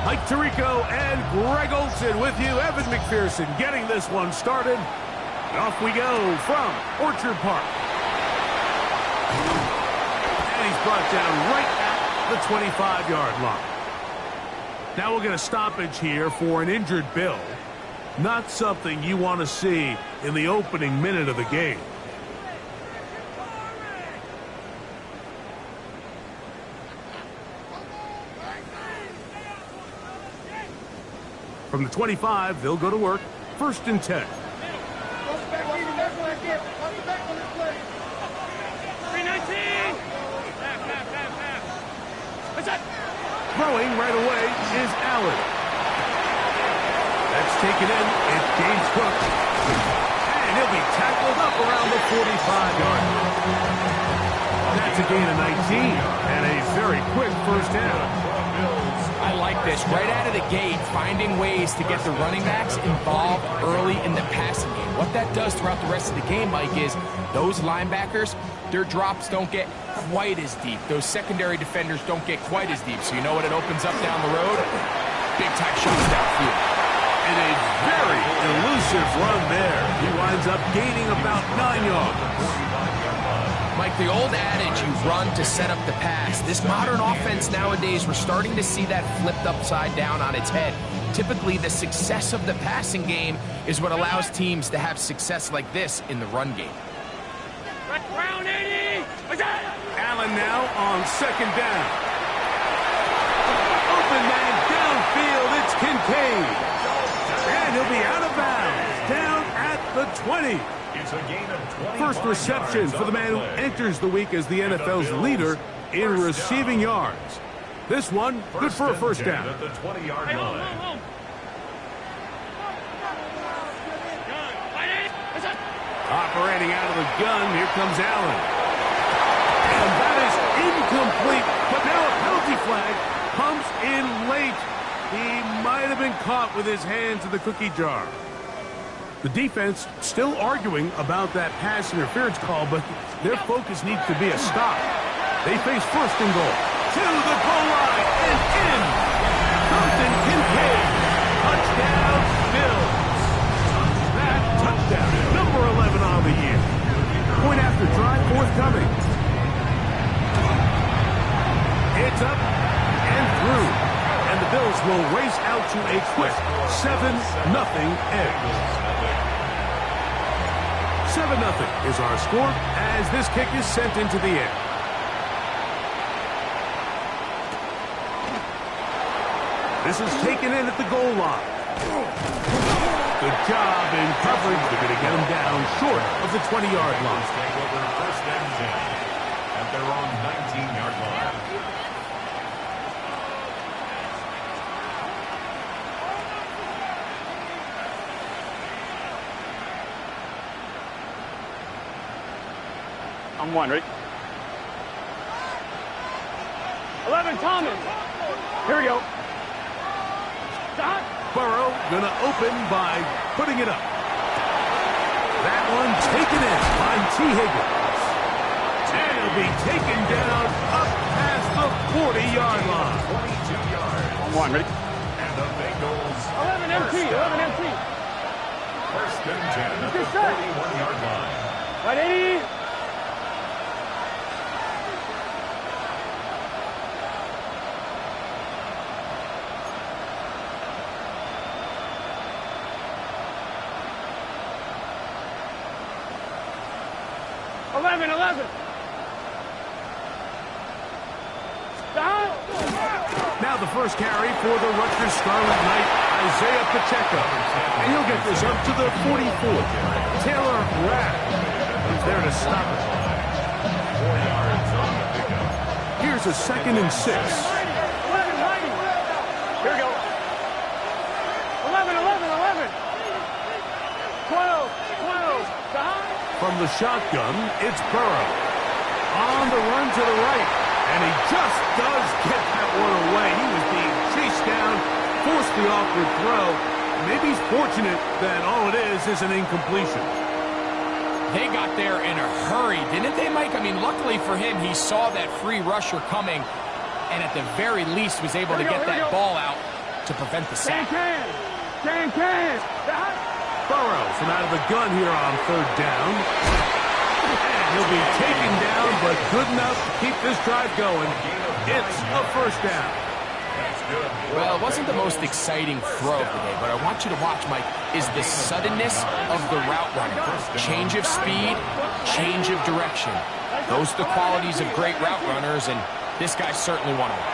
Mike Tirico and Greg Olson with you. Evan McPherson getting this one started. And off we go from Orchard Park. And he's brought down right at the 25-yard line. Now we'll get a stoppage here for an injured Bill. Not something you want to see in the opening minute of the game. From the 25, they'll go to work. 1st and 10. Throwing right away is Allen. That's taken in. It's James Cook. And he'll be tackled up around the 45-yard line. That's a gain of 19 and a very quick first down. I like this. Right out of the gate, finding ways to get the running backs involved early in the passing game. What that does throughout the rest of the game, Mike, is those linebackers, their drops don't get quite as deep. Those secondary defenders don't get quite as deep. So you know what it opens up down the road? Big-time shots downfield. And a very elusive run there. He winds up gaining about 9 yards. Mike, the old adage, you run to set up the pass. This modern offense nowadays, we're starting to see that flipped upside down on its head. Typically, the success of the passing game is what allows teams to have success like this in the run game. Allen now on 2nd down. Open man downfield, it's Kincaid. And he'll be out of bounds, down at the 20. It's a gain of 20. First reception for the man who enters the week as the NFL's leader in receiving yards. This one, good for a first down. At the 20-yard line. Operating out of the gun, here comes Allen. And that is incomplete, but now a penalty flag comes in late. He might have been caught with his hands in the cookie jar. The defense still arguing about that pass interference call, but their focus needs to be a stop. They face 1st and goal. To the goal line and in. Compton Kincaid. Touchdown, Bills. That touchdown, number 11 on the year. Point after drive forthcoming. It's up and through. And the Bills will race out to a quick 7-0 edge. 7-0 is our score as this kick is sent into the air. This is taken in at the goal line. Good job in coverage. They're going to get him down short of the 20-yard line. Take over 1st and 10 at their own 19-yard line. On 1, ready? 11, Thomas. Here we go. Burrow going to open by putting it up. That one taken in by T. Higgins. And it'll be taken down up past the 40-yard line. 22 yards. On 1, ready? And the Bengals. 11 MT, 11 MT. 1st and 10 at the 41-yard line. Right, 80. Now the first carry for the Rutgers Scarlet Knight, Isaiah Pacheco. And he'll get this up to the 44. Taylor Rapp is there to stop it. Here's a 2nd and 6. 11, here we go. 11, 11, 11. 12, 12. From the shotgun, it's Burrow. On the run to the right. And he just does get that one away. He was being chased down, forced the awkward throw. Maybe he's fortunate that all it is an incompletion. They got there in a hurry, didn't they, Mike? I mean, luckily for him, he saw that free rusher coming and at the very least was able to get that ball out to prevent the sack. Can. Burrow from out of the gun here on third down. And he'll be taken down, but good enough to keep this drive going. It's a first down. Well, it wasn't the most exciting throw of the day, but I want you to watch, Mike, is the suddenness of the route running. Change of speed, change of direction. Those are the qualities of great route runners, and this guy's certainly one of them.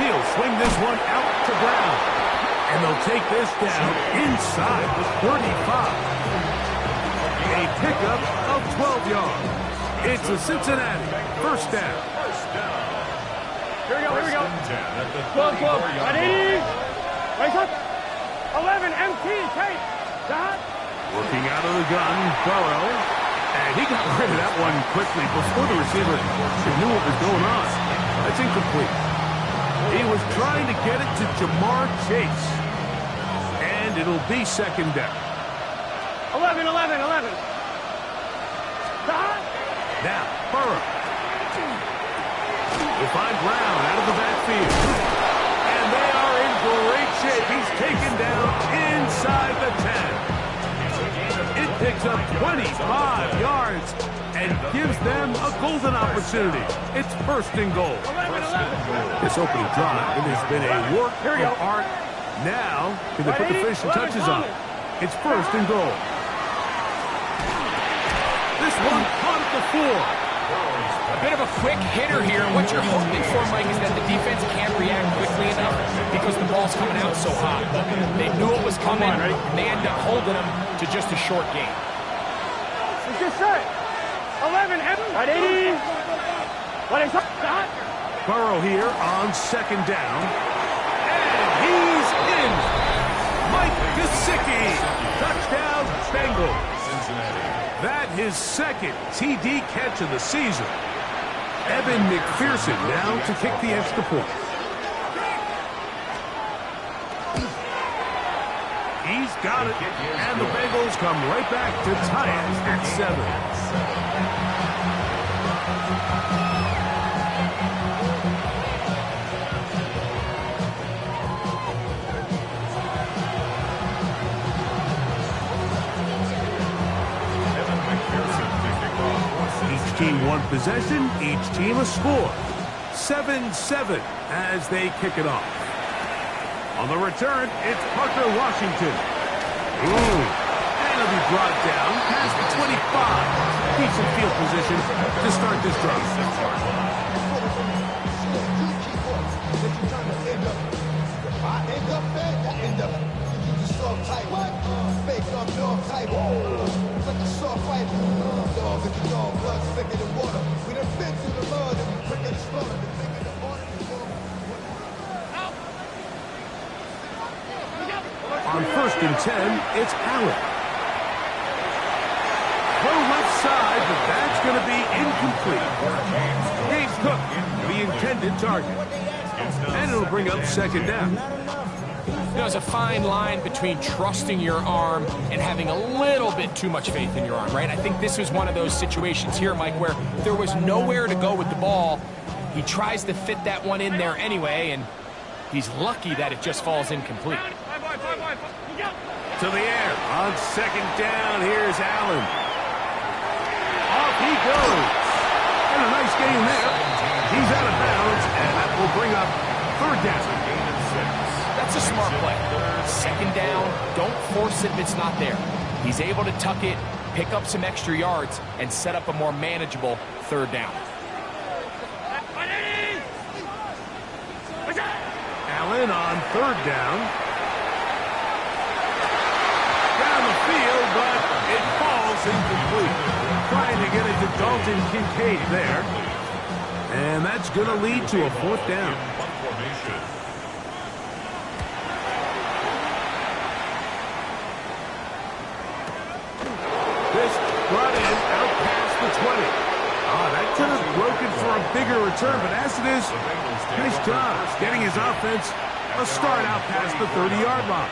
He'll swing this one out to Brown. And they'll take this down inside the 35. A pickup of 12 yards. It's a Cincinnati first down. Here we go. Close. Ready? Race up. 11, MT, take. Dot. Working out of the gun, Burrow. And he got rid of that one quickly before the receiver knew what was going on. That's incomplete. He was trying to get it to Jamar Chase. And it'll be second down. 11. Dot. Now, Burrow. We'll find Brown out of the backfield. And they are in great shape. He's taken down inside the 10. It picks up 25 yards and gives them a golden opportunity. It's first and goal. 11. This opening drive has been a work of art. Now, can they put the finishing touches on it? It's first and goal. This one caught at the 4. A bit of a quick hitter here. What you're hoping for, Mike, is that the defense can't react quickly enough because the ball's coming out so hot. They knew it was coming, and they end up holding them to just a short game. It's just set. 11, ready? What is up? Dot. Burrow here on second down. And he's in. Mike Gesicki. Touchdown, Bengals. That his second TD catch of the season. Evan McPherson now to kick the extra point. He's got it. And the Bengals come right back to tie it at 7. Team one possession, each team a score. 7-7 as they kick it off. On the return, it's Parker Washington. And he'll be brought down past the 25. Decent field position to start this drive. On first and 10, it's Allen. Throw left side, but that's going to be incomplete. James Cook, the intended target. And it'll bring up second down. There's a fine line between trusting your arm and having a little bit too much faith in your arm, right? I think this was one of those situations here, Mike, where there was nowhere to go with the ball. He tries to fit that one in there anyway, and he's lucky that it just falls incomplete. To the air. On second down, here's Allen. Off he goes. And a nice game there. He's out of bounds, and that will bring up third down. That's a smart play. Second down, don't force it if it's not there. He's able to tuck it, pick up some extra yards, and set up a more manageable third down. Allen on third down. Down the field, but it falls incomplete. Trying to get it to Dalton Kincaid there. And that's going to lead to a fourth down. This brought in out past the 20. That could have broken for a bigger return, but as it is, nice job getting his offense a start out past the 30-yard line.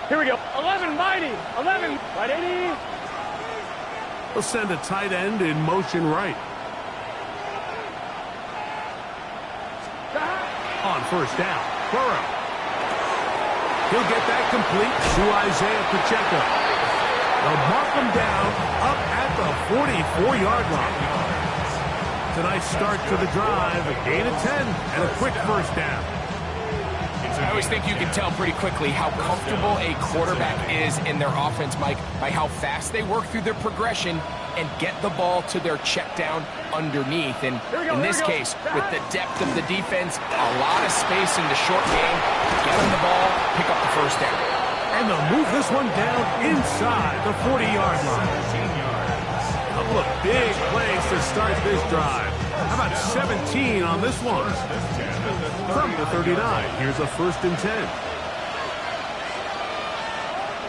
Here we go. 11, mighty. 11, right 80. He'll send a tight end in motion right. On first down, Burrow. He'll get that complete to Isaiah Pacheco. They'll mark him down up at the 44-yard line. It's a nice start to the drive, a gain of 10, and a quick first down. I always think you can tell pretty quickly how comfortable a quarterback is in their offense, Mike, by how fast they work through their progression and get the ball to their check down underneath. And in this case, with the depth of the defense, a lot of space in the short game, get them the ball, pick up the first down. And they'll move this one down inside the 40-yard line. A couple of big plays to start this drive. How about 17 on this one? From the 39, here's a 1st and 10.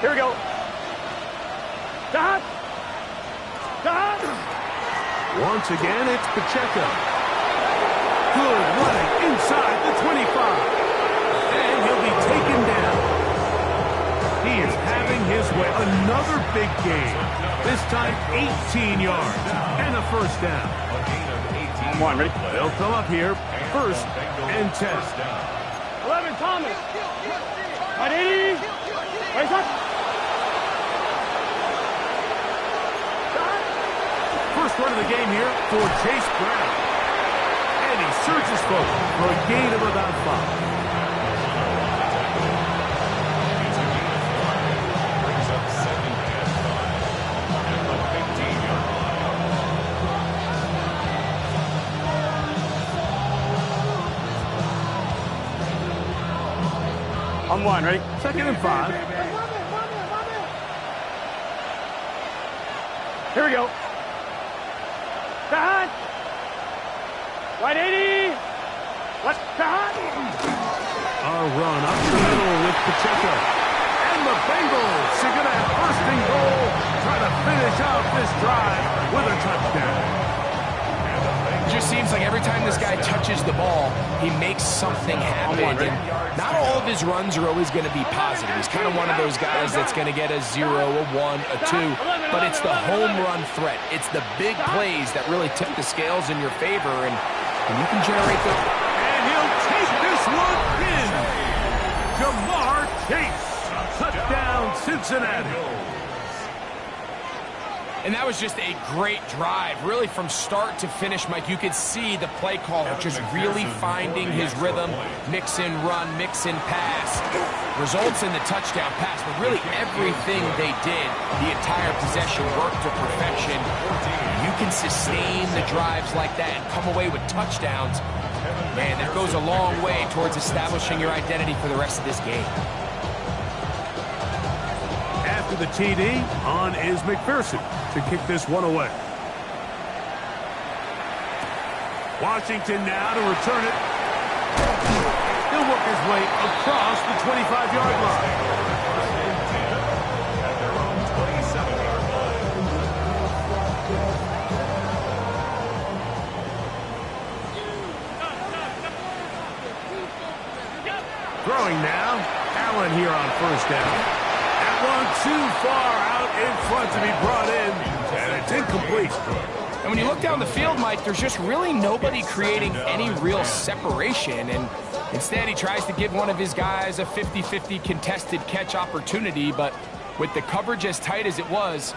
Here we go. Stop. Stop. Once again, it's Pacheco. Good running inside the 25. And he'll be taken down. He is having his way. Another big game. This time 18 yards and a first down. Come on, ready? They'll fill up here. 1st and 10. 11, Thomas. Right 80. Raise up. First run of the game here for Chase Brown. And he searches forward for a gain of about 5. On 1, ready? 2nd and 5. Here we go. Back. Right 80. Left back. A run up the middle with Pacheco. And the Bengals are going to have 1st and goal. Try to finish out this drive with a touchdown. It just seems like every time this guy touches the ball, he makes something happen. And not all of his runs are always going to be positive. He's kind of one of those guys that's going to get a 0, a 1, a 2. But it's the home run threat. It's the big plays that really tip the scales in your favor. And you can generate the... And he'll take this one in. Jamar Chase. Touchdown, Cincinnati. And that was just a great drive, really from start to finish, Mike. You could see the play caller just really finding his rhythm, mix in run, mix in pass. Results in the touchdown pass, but really everything they did, the entire possession worked to perfection. You can sustain the drives like that and come away with touchdowns. Man, that goes a long way towards establishing your identity for the rest of this game. After the TD, on is McPherson to kick this one away. Washington now to return it. He'll work his way across the 25-yard line. At their own 27-yard line. Throwing now. Allen here on 1st down. One too far out in front to be brought in, and it's incomplete. And when you look down the field, Mike, there's just really nobody creating any real separation. And instead, he tries to give one of his guys a 50-50 contested catch opportunity. But with the coverage as tight as it was,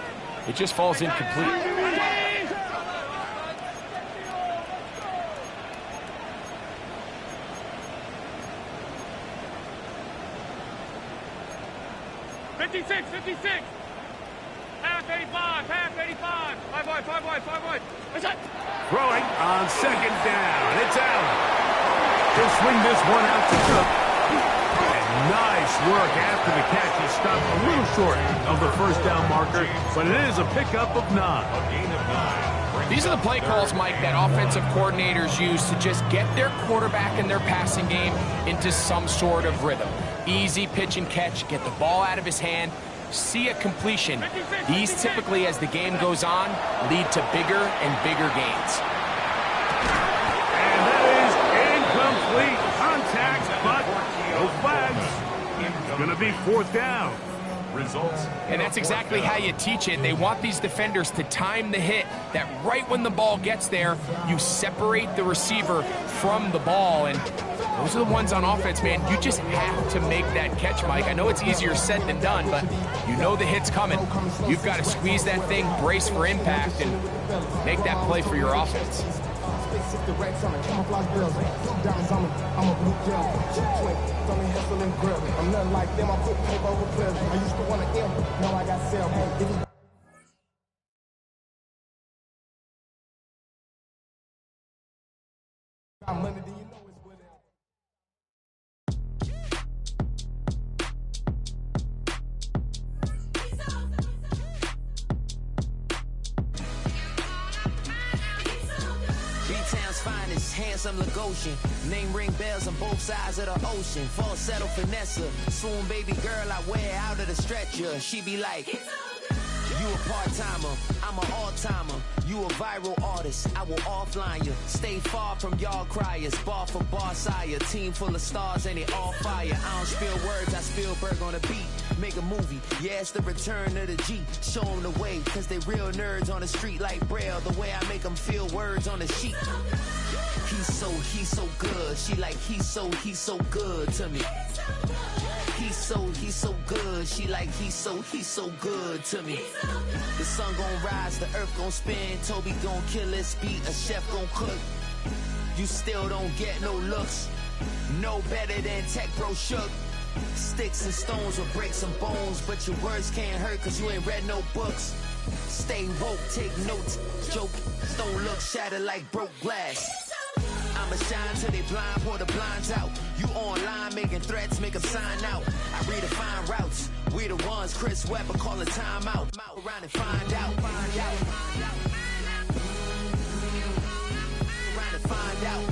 it just falls incomplete. 56, 56. Half 85, half 85. 5 wide, 5 wide, 5 wide. Throwing on 2nd down. It's Allen. He'll swing this one out to Cook. And nice work after the catch. He stopped a little short of the 1st down marker, but it is a pickup of 9. These are the play calls, Mike, that offensive coordinators use to just get their quarterback and their passing game into some sort of rhythm. Easy pitch and catch, get the ball out of his hand, see a completion. These typically, as the game goes on, lead to bigger and bigger gains. And that is incomplete. Contact, but no flags. It's going to be 4th down. Results. And that's exactly how you teach it. They want these defenders to time the hit, that right when the ball gets there, you separate the receiver from the ball. And those are the ones on offense, man. You just have to make that catch, Mike. I know it's easier said than done, but you know the hit's coming. You've got to squeeze that thing, brace for impact, and make that play for your offense. I'm nothing like them. I put paper over clips. I used to want to M. Now I got self. Money, do you know it's with it? B-Town's finest, handsome Lagosian. Name ring bells on both sides of the ocean. Falsetto finesse, swoon baby girl I wear out of the stretcher. She be like, you a part-timer, I'm an all-timer. You a viral artist, I will offline you. Stay far from y'all criers, bar for bar sire. Team full of stars and it all fire. I don't spill words, I spill Berg on the beat. Make a movie, yeah, it's the return of the G. Show them the way, cause they real nerds on the street like Braille. The way I make them feel words on the sheet. He's so good. She like, he's so good to me. He's so good. She like, he's so good to me. The sun gon' rise, the earth gon' spin. Toby gon' kill this beat, a chef gon' cook. You still don't get no looks. No better than Tech Bro Shook. Sticks and stones will break some bones, but your words can't hurt cause you ain't read no books. Stay woke, take notes, joke. Don't look shattered like broke glass. I'ma shine till they blind, pour the blinds out. You online making threats, make them sign out. I redefine routes. We the ones Chris Webber call a timeout. Around and find out. Around and find out.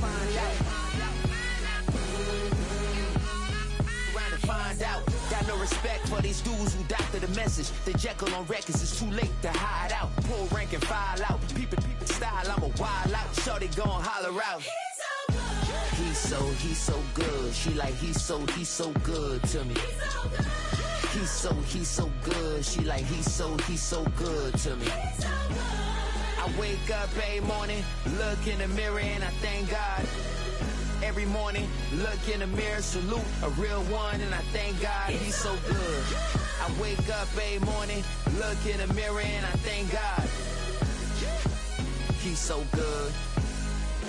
Around and find out. Got no respect for these dudes who doctor the message. The Jekyll on records, it's too late to hide out. Pull rank and file out. Peep style, I'm a wild out. Shorty gon' holler out. He's so good. She like, he's so good to me. He's so good. She like, he's so good to me. I wake up every morning, look in the mirror and I thank God. Every morning, look in the mirror, salute a real one and I thank God he's so good. I wake up every morning, look in the mirror and I thank God. He's so good.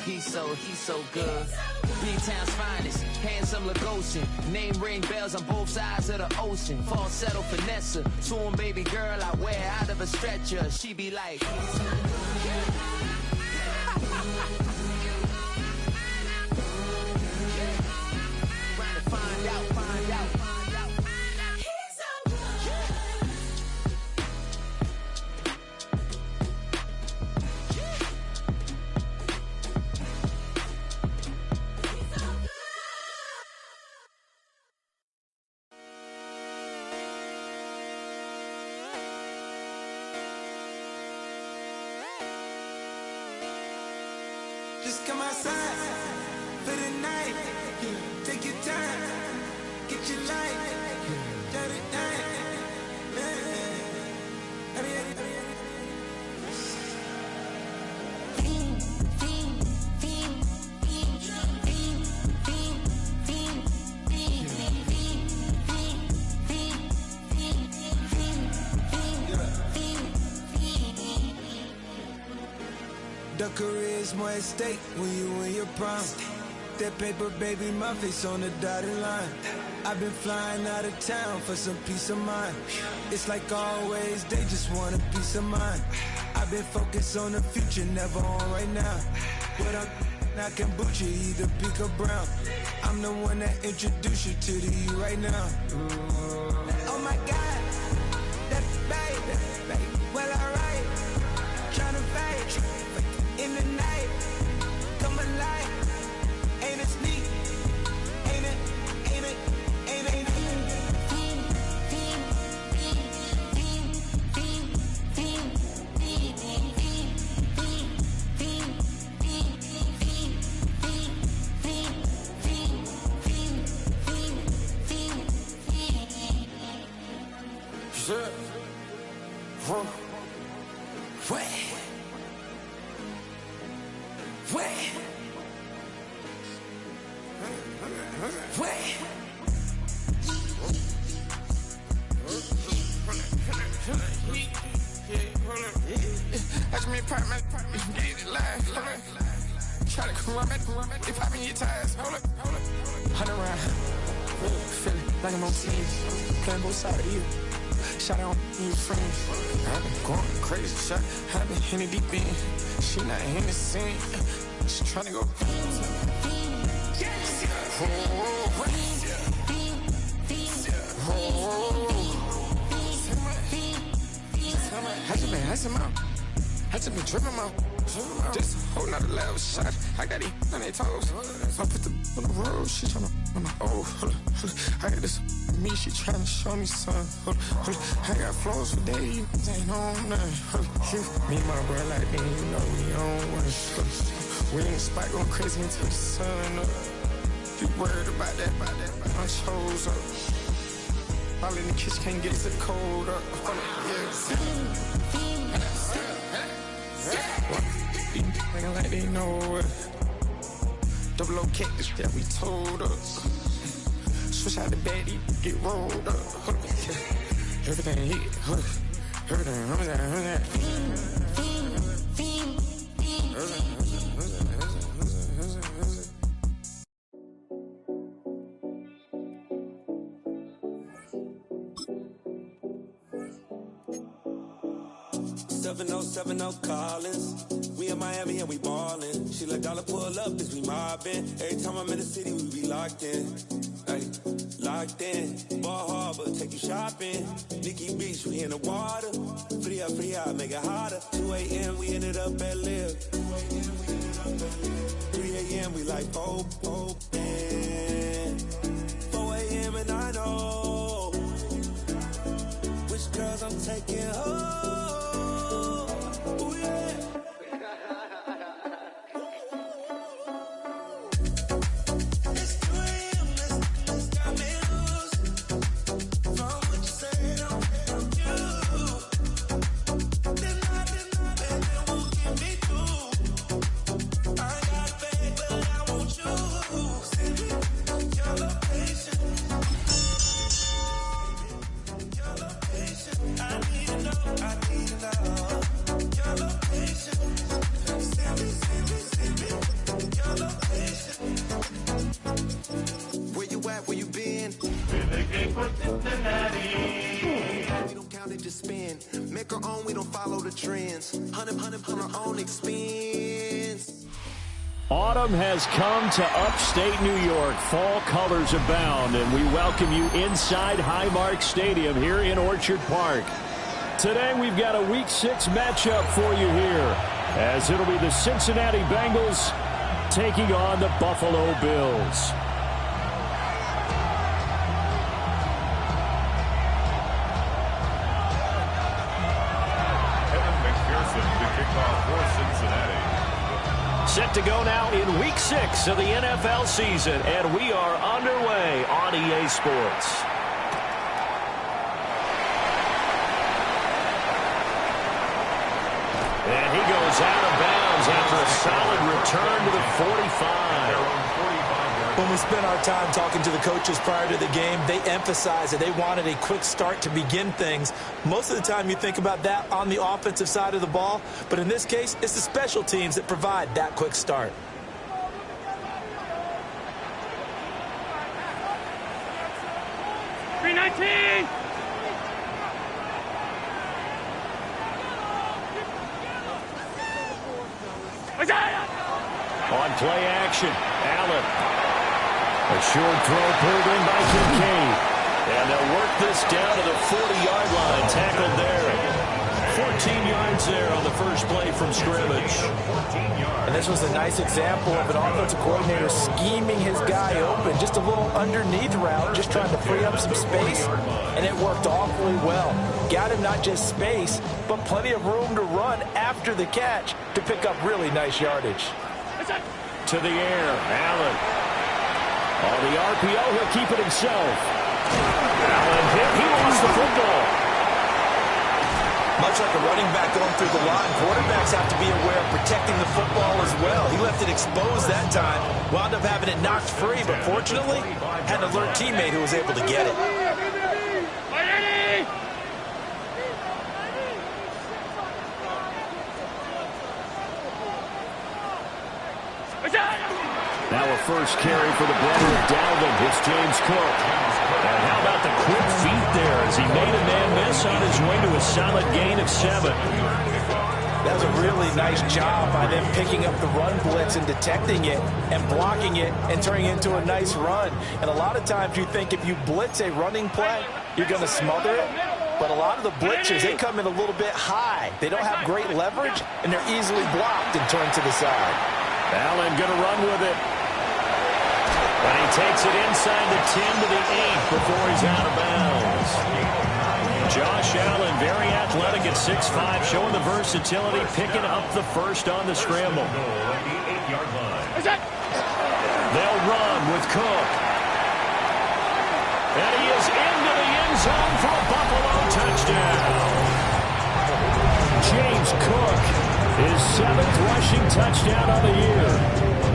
He's so good. B-Town's finest, handsome Lagosian. Name ring bells on both sides of the ocean. Falsetto finesse, swoon baby girl I wear out of a stretcher. She be like, trying to find out. Just come outside for the night. Take your time, get your life. Dirty night. The career's more at stake when you in your prime. That paper, baby, my face on the dotted line. I've been flying out of town for some peace of mind. It's like always, they just want a peace of mind. I've been focused on the future, never on right now. But I can boot you either pink or brown. I'm the one that introduced you to the you right now. Oh my God, that's baby. Well, alright, tryna fight. In the night, come alive. Ain't it sneak? Ain't it? Watch me pop my get it live. Try to come up, they popping your tires. Hold up. 100 round. Feeling like I'm on team. Playing both sides of you. Shout out you friends. I've been going crazy. Shot. I've been in the deep end. She not in the scene. She tryna go. I just been tripping my just holding out a level shot. I got it on their toes. I put the on the road. She tryna hold up. I got this me. She tryna show me something. Hold up. I got flows for days. Ain't on nothing. Me and my bro like me, you know we on one. We in the spot going crazy until the sun up. You worried about that? I chose up. All in the kitchen can't get the cold up. Nigga like they know it. Double O cactus that we told us. Switch out the baddie, get rolled up. Everything hit, everything. 7070 Collins. We in Miami and we ballin'. She let dollar pull up as we mobbin'. Every time I'm in the city, we be locked in. Ay, locked in. Ball Harbor, take you shopping. Nikki Beach, we in the water. Free up, make it hotter. 2 a.m. we ended up at Live. 3 a.m. we like Pope. 4 a.m. and I know which girls I'm taking home. Autumn has come to upstate New York. Fall colors abound, and we welcome you inside Highmark Stadium here in Orchard Park. Today we've got a Week 6 matchup for you here, as it'll be the Cincinnati Bengals taking on the Buffalo Bills. Set to go now in Week 6 of the NFL season, and we are underway on EA Sports. And he goes out of bounds after a solid return to the 45. When we spent our time talking to the coaches prior to the game, they emphasized that they wanted a quick start to begin things. Most of the time you think about that on the offensive side of the ball, but in this case, it's the special teams that provide that quick start. On play action, Allen. A short throw pulled in by Kincaid. And they'll work this down to the 40-yard line. Tackled there. 14 yards there on the first play from scrimmage. And this was a nice example of an offensive coordinator scheming his guy open. Just a little underneath route, just trying to free up some space. And it worked awfully well. Got him not just space, but plenty of room to run after the catch to pick up really nice yardage. To the air, Allen. On the RPO, he'll keep it himself. Allen hit, he lost the football. Much like a running back going through the line, quarterbacks have to be aware of protecting the football as well. He left it exposed that time, wound up having it knocked free, but fortunately, had an alert teammate who was able to get it. Now a first carry for the brother of Dalvin. It's James Cook. And how about the quick feet there as he made a man miss on his way to a solid gain of 7. That was a really nice job by them picking up the run blitz and detecting it and blocking it and turning it into a nice run. And a lot of times you think if you blitz a running play, you're going to smother it. But a lot of the blitzers, they come in a little bit high. They don't have great leverage, and they're easily blocked and turned to the side. Allen going to run with it. And he takes it inside the 10 to the 8 before he's out of bounds. Josh Allen, very athletic at 6'5", showing the versatility, picking up the first on the scramble. They'll run with Cook. And he is into the end zone for a Buffalo touchdown. James Cook, his 7th rushing touchdown on the year.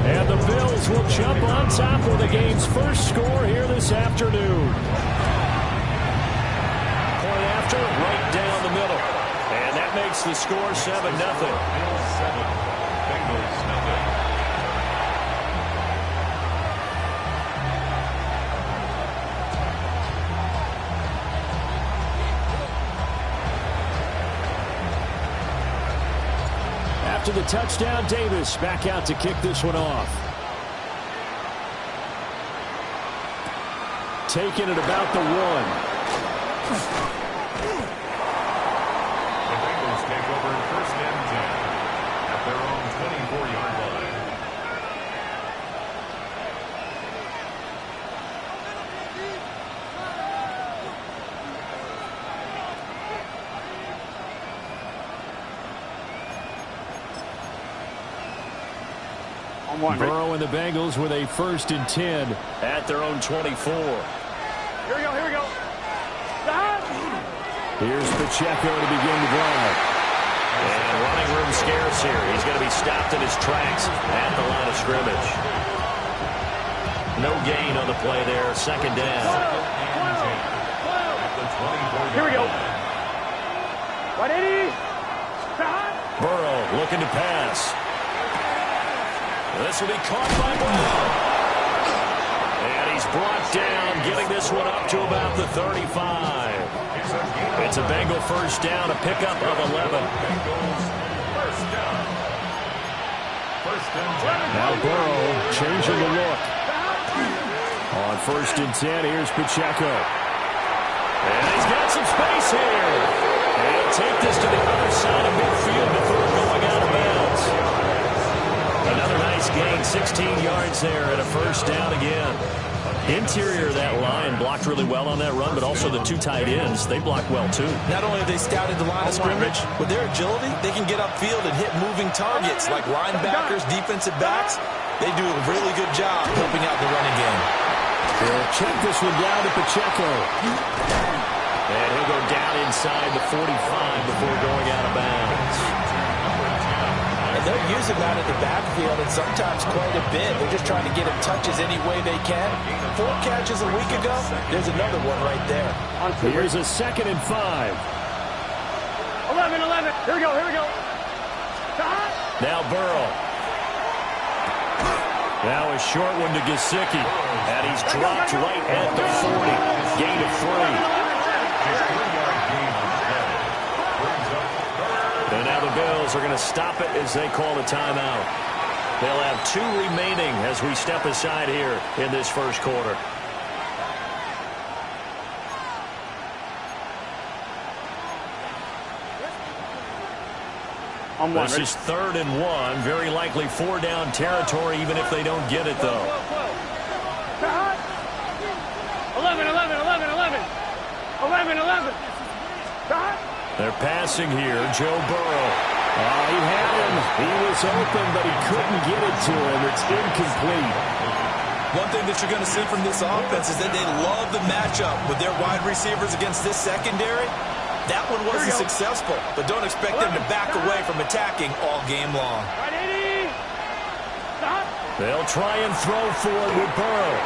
And the Bills will jump on top with the game's first score here this afternoon. Point after, right down the middle. And that makes the score 7-0. Bills 7, Bengals nothing. After the touchdown, Davis back out to kick this one off. Taking it about the 1. The Bengals take over first and 10 at their own 24-yard line. Burrow and the Bengals with a 1st and 10 at their own 24. Here we go. Here's Pacheco to begin the drive. And running room scarce here. He's going to be stopped in his tracks at the line of scrimmage. No gain on the play there. 2nd down. Here we go. 180. Burrow looking to pass. This will be caught by Burrow. And he's brought down, getting this one up to about the 35. It's a Bengal first down, a pickup of 11. Now Burrow changing the look. On 1st and 10, here's Pacheco. And he's got some space here. And he'll take this to the other side of midfield before going out of bounds. Another nice gain, 16 yards there and a first down again. Interior of that line blocked really well on that run, but also the 2 tight ends, they blocked well too. Not only have they scouted the line of scrimmage, with their agility, they can get upfield and hit moving targets like linebackers, defensive backs. They do a really good job helping out the running game. They'll check this one down to Pacheco. And he'll go down inside the 45 before going out of bounds. And they'll use him out of the backfield, and sometimes quite a bit. They're just trying to get him touches any way they can. 4 catches a week ago. There's another one right there. Here's a 2nd and 5. 11. Here we go. Now Burrow. Now a short one to Gesicki. And he's dropped right at the 40. Gain of 3. And now the Bills are going to stop it as they call a timeout. They'll have 2 remaining as we step aside here in this first quarter. This is 3rd and 1. Very likely 4-down territory, even if they don't get it, though. 11. They're passing here. Joe Burrow. He had him. He was open, but he couldn't get it to him. It's incomplete. One thing that you're going to see from this offense is that they love the matchup with their wide receivers against this secondary. That one wasn't successful, but don't expect them to back away from attacking all game long. They'll try and throw forward with Burrow.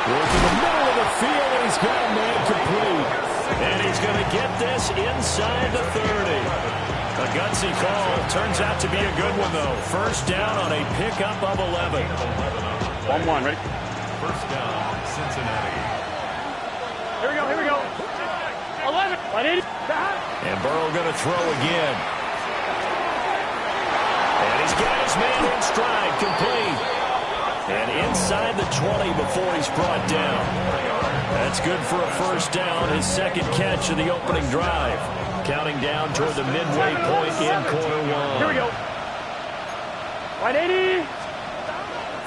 Working the middle of the field, and he's got a man complete. And he's going to get this inside the 30. A gutsy call. Turns out to be a good one, though. First down on a pickup of 11. 1-1, ready? First down, Cincinnati. Here we go. 11. 180. And Burrow going to throw again. And he's got his man in stride, complete. And inside the 20 before he's brought down. That's good for a first down, his second catch of the opening drive. Counting down toward the midway point in quarter one. Here we go. 180.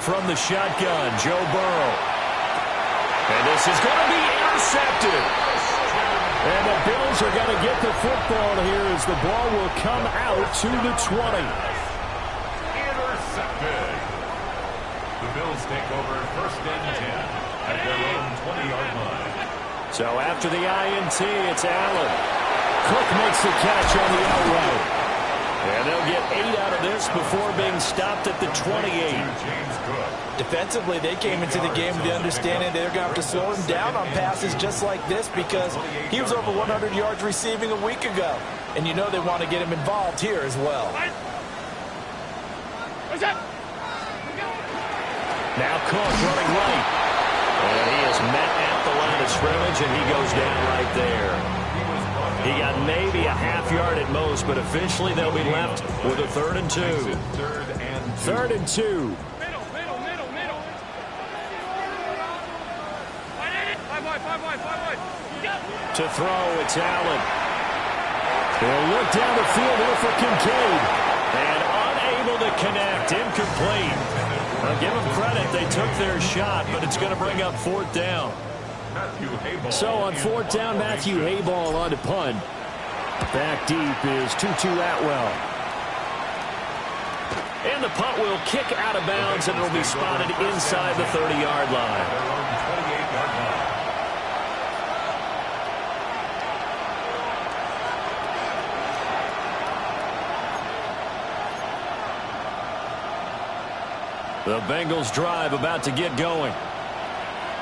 From the shotgun, Joe Burrow. And this is going to be intercepted. And the Bills are going to get the football here as the ball will come out to the 20. Intercepted. The Bills take over first and 10 at their own 20-yard line. So after the INT, it's Allen. Cook makes the catch on the out route. And they'll get 8 out of this before being stopped at the 28. Defensively, they came into the game with the understanding they're going to have to slow him down on passes just like this because he was over 100 yards receiving a week ago. And you know they want to get him involved here as well. Now Cook running right. And he is met at the line of scrimmage, and he goes down right there. He got maybe a half yard at most, but officially they'll be left with a 3rd and 2. 3rd and 2. To throw, it's Allen. They'll look down the field here for Kincaid. And unable to connect, incomplete. I'll give them credit, they took their shot, but it's going to bring up 4th down. So on 4th down, Matthew Hayball on to punt. Back deep is Tutu Atwell. And the punt will kick out of bounds, and it'll be spotted inside the 30-yard line. The Bengals drive about to get going.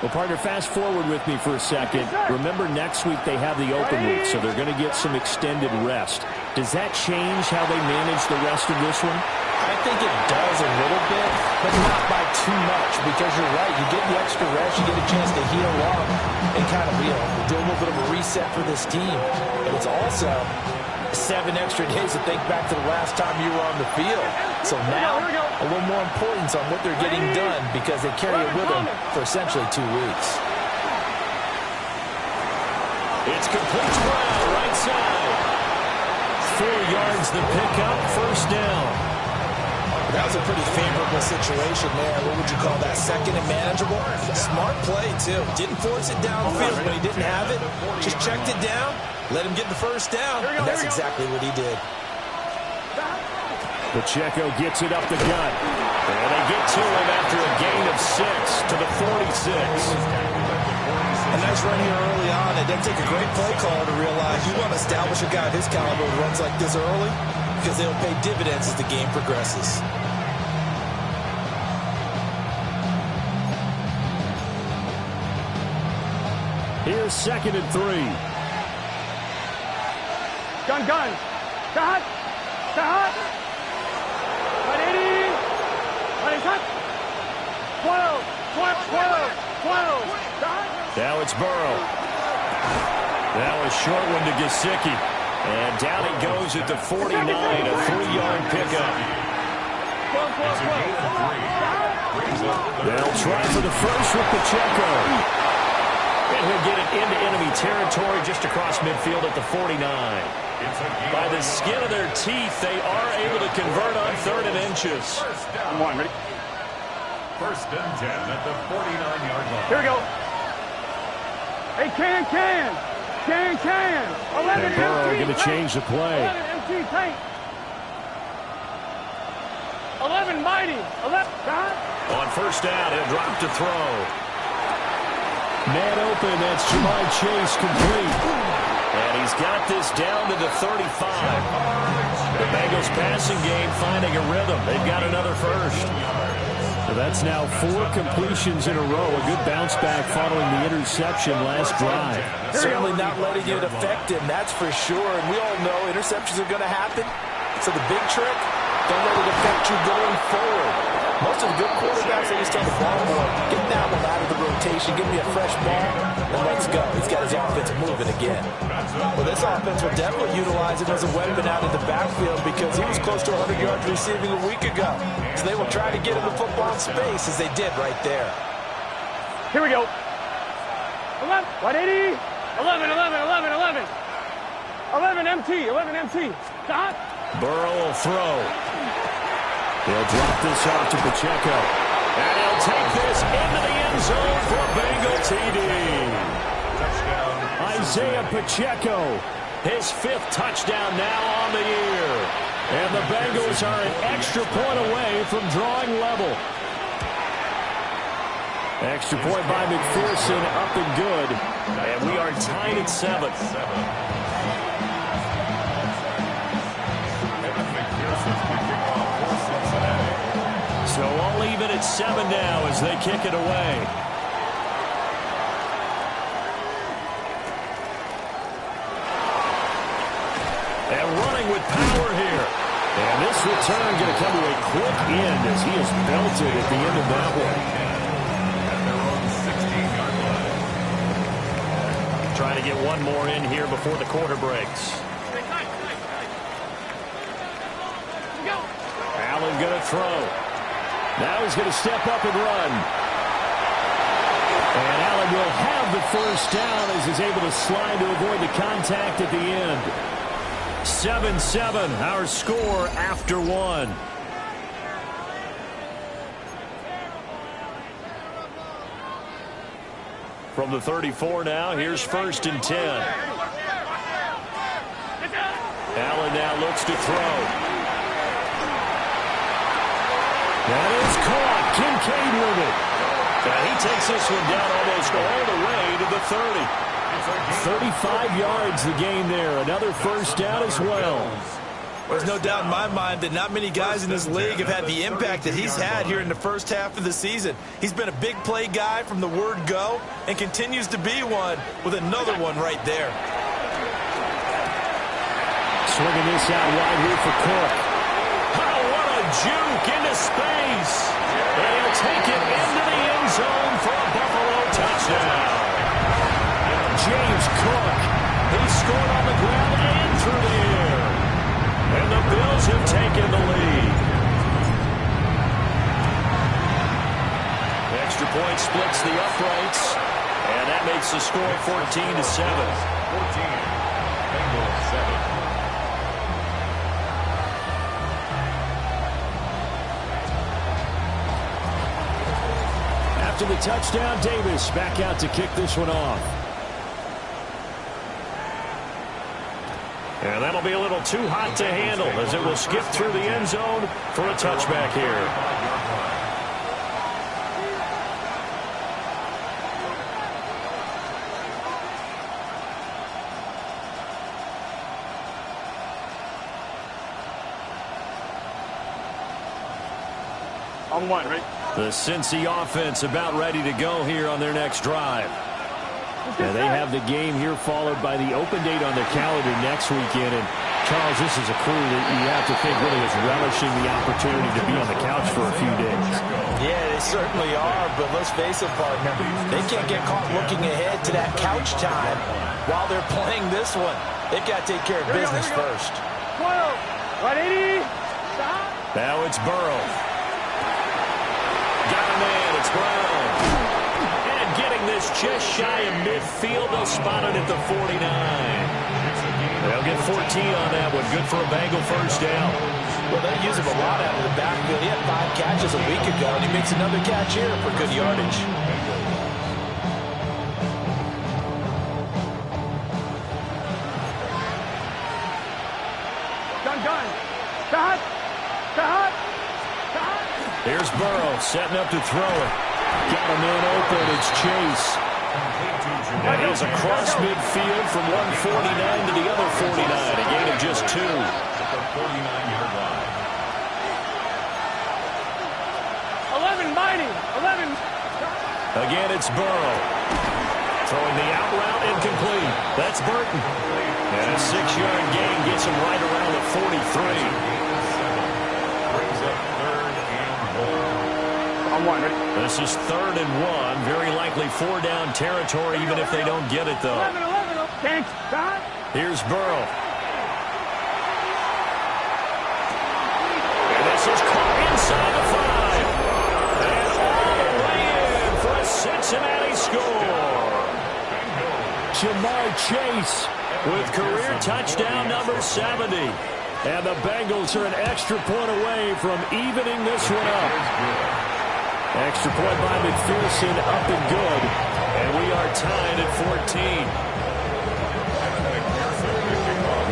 Well, partner, fast forward with me for a second. Remember, next week they have the open week, so they're going to get some extended rest. Does that change how they manage the rest of this one? I think it does a little bit, but not by too much, because you're right. You get the extra rest, you get a chance to heal up and kind of, do a little bit of a reset for this team. But it's also 7 extra days to think back to the last time you were on the field. So now, a little more importance on what they're getting done because they carry it with them for essentially 2 weeks. It's complete to Brown, right side. 4 yards the pickup, first down. That was a pretty favorable situation there. What would you call that? Second and manageable? Smart play, too. Didn't force it downfield when he didn't have it. Just checked it down, let him get the first down, and that's exactly what he did. Pacheco gets it up the gut. And they get to him after a gain of 6 to the 46. A nice run here early on. It doesn't take a great play caller to realize you want to establish a guy of his caliber who runs like this early because they'll pay dividends as the game progresses. Here's 2nd and 3. Gun. Start. 180. 12. Now it's Burrow. That was short one to Gesicki. And down he goes at the 49, a 3-yard pickup. They'll try for the first with Pacheco. And he'll get it into enemy territory just across midfield at the 49. By the skin of their teeth, they are able to convert on 3rd and inches. Come on, ready? First and 10 at the 49-yard line. Here we go. Hey, can. 11 and Burrow going to change the play. 11 MT tank. 11 mighty. 11. On first down, he'll drop to throw. Man open, that's Jamar Chase complete. And he's got this down to the 35. The Bengals passing game finding a rhythm. They've got another first. So that's now 4 completions in a row. A good bounce back following the interception last drive. Certainly not letting it affect him, that's for sure. And we all know interceptions are going to happen. So the big trick, don't let it affect you going forward. Most of the good quarterbacks, they just tell the ball boy, get that one out of the rotation, give me a fresh ball, and let's go. He's got his offense moving again. Well, this offense will definitely utilize him as a weapon out of the backfield because he was close to 100 yards receiving a week ago. So they will try to get him the football in space as they did right there. Here we go. 180. 11, 11, 11, 11. 11 MT, 11 MT. Stop. Burrow will throw. He'll drop this off to Pacheco. And he'll take this into the end zone for a Bengal TD. Isaiah Pacheco, his 5th touchdown now on the year. And the Bengals are an extra point away from drawing level. Extra point by McPherson, up and good. And we are tied at 7. So all even at 7 now as they kick it away. And running with power here. And this return going to come to a quick end as he is belted at the end of that one. Trying to get one more in here before the quarter breaks. Allen going to throw. Now he's going to step up and run. And Allen will have the first down as he's able to slide to avoid the contact at the end. 7-7, our score after 1. From the 34 now, here's 1st and 10. Allen now looks to throw. That is caught. Kincaid with it. And he takes this one down almost all the way to the 30. 35 yards the gain there. Another first down as well. There's no doubt in my mind that not many guys in this league have had the impact that he's had here in the first half of the season. He's been a big play guy from the word go and continues to be one with another one right there. Swinging this out wide here for Cook. Oh, what a juke into space. And he'll take it into the end zone for a Buffalo touchdown. James Cook, he scored on the ground and through the air. And the Bills have taken the lead. Extra point splits the uprights. And that makes the score 14-7. 14. Bengals 7. After the touchdown, Davis back out to kick this one off. And that'll be a little too hot to handle as it will skip through the end zone for a touchback here. On 1, right? The Cincy offense about ready to go here on their next drive. And they have the game here followed by the open date on their calendar next weekend. And Charles, this is a crew that you have to think really is relishing the opportunity to be on the couch for a few days. Yeah, they certainly are, but let's face it, partner, they can't get caught looking ahead to that couch time while they're playing this one. They've got to take care of business first. 180. Stop. Now it's Burrow. Got a man, it's Brown. And getting this just shy of midfield, they'll spot it at the 49. They'll get 14 on that one. Good for a Bengal first down. Well, they use him a lot out of the backfield. He had 5 catches a week ago, and he makes another catch here for good yardage. Gun. Stop. Here's Burrow setting up to throw it. Got a man open. It's Chase. And he's across midfield from 149 to the other 49. A gain of just 2. At the 49-yard line. 11, mighty. 11. Again, it's Burrow. Throwing the out route incomplete. That's Burton. And a 6-yard gain gets him right around the 43. Brings up 3rd and 1. On 1. This is 3rd and 1. Very likely 4-down territory, even if they don't get it, though. 11. Thanks. Here's Burrow. And this is caught inside the 5. And all the way in for a Cincinnati score. Jamar Chase with career touchdown number 70. And the Bengals are an extra point away from evening this one up. Extra point by McPherson, up and good. And we are tied at 14.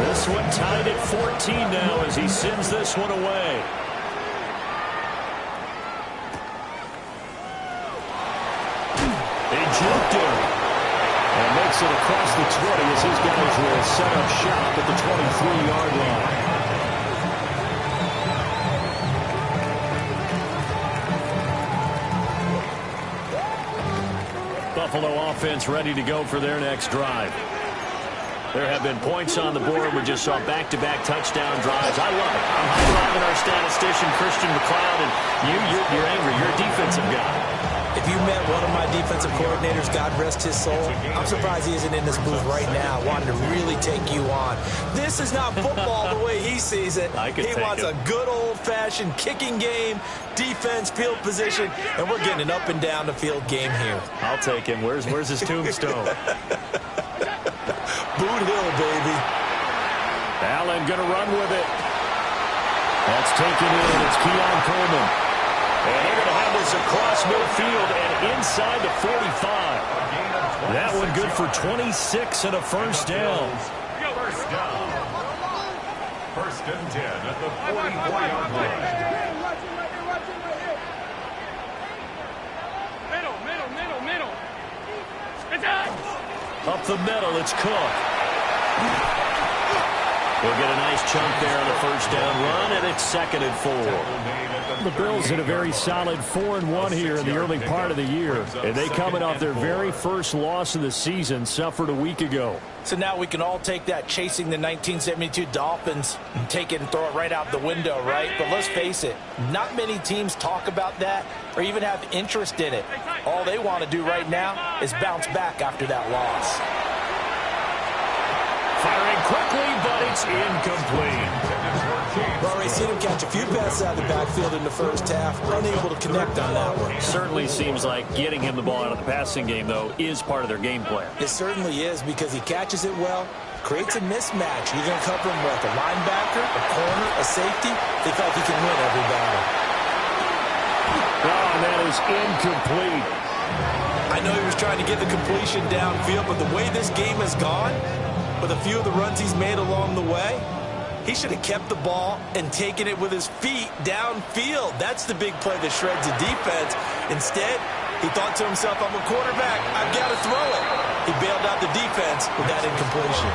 This one tied at 14 now as he sends this one away. He juked him. And makes it across the 20 as his guys will set up shop at the 23-yard line. Buffalo offense ready to go for their next drive. There have been points on the board. We just saw back-to-back touchdown drives. I love it. I'm high-fiving our statistician, Christian McLeod, and you're angry. You're a defensive guy. If you met one of my defensive coordinators, God rest his soul, I'm surprised he isn't in this booth right now wanting to really take you on. This is not football the way he sees it. He wants a good old-fashioned kicking game, defense, field position, and we're getting an up-and-down the field game here. I'll take him. Where's his tombstone? Boot Hill, baby. Allen going to run with it. That's taken in. It's Keon Coleman. And they're going to have this across midfield and inside the 45. That one good for 26 and a first down. First down. 1st and 10 at the 44-yard line. Middle. Up the middle, it's Cook. We'll get a nice chunk there on the first down run, and it's 2nd and 4. The Bills had a very solid 4-1 here in the early part of the year, and they coming off their very first loss of the season, suffered a week ago. So now we can all take that chasing the 1972 Dolphins and take it and throw it right out the window, right? But let's face it, not many teams talk about that or even have interest in it. All they want to do right now is bounce back after that loss. Firing quickly, but it's incomplete. We've already seen him catch a few passes out of the backfield in the first half, unable to connect on that one. Certainly seems like getting him the ball out of the passing game, though, is part of their game plan. It certainly is because he catches it well, creates a mismatch. You're going to cover him like a linebacker, a corner, a safety. They feel like he can win every battle. Oh, and that is incomplete. I know he was trying to get the completion downfield, but the way this game has gone, with a few of the runs he's made along the way, he should have kept the ball and taken it with his feet downfield. That's the big play that shreds the defense. Instead, he thought to himself, I'm a quarterback, I've got to throw it. He bailed out the defense with that incompletion.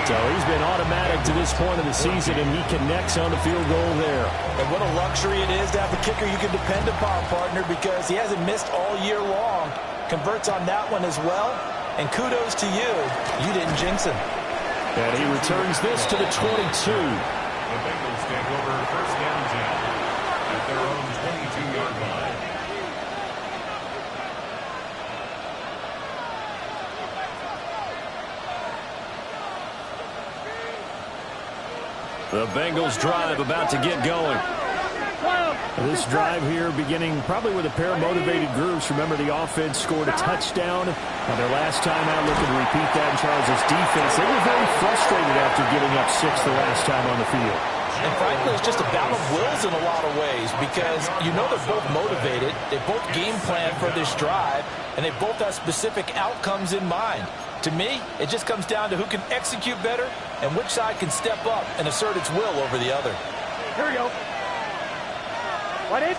So he's been automatic to this point of the season, and he connects on the field goal there. And what a luxury it is to have a kicker you can depend upon, partner, because he hasn't missed all year long. Converts on that one as well. And kudos to you. You didn't jinx him. And he returns this to the 22. The Bengals take over 1st and 10 at their own 22-yard line. The Bengals drive about to get going. This drive here beginning probably with a pair of motivated groups. Remember, the offense scored a touchdown on their last time out, looking to repeat that in Charles' defense. They were very frustrated after giving up 6 the last time on the field. And frankly, it's just a battle of wills in a lot of ways because you know they're both motivated. They both game plan for this drive, and they both have specific outcomes in mind. To me, it just comes down to who can execute better and which side can step up and assert its will over the other. Here we go. What is?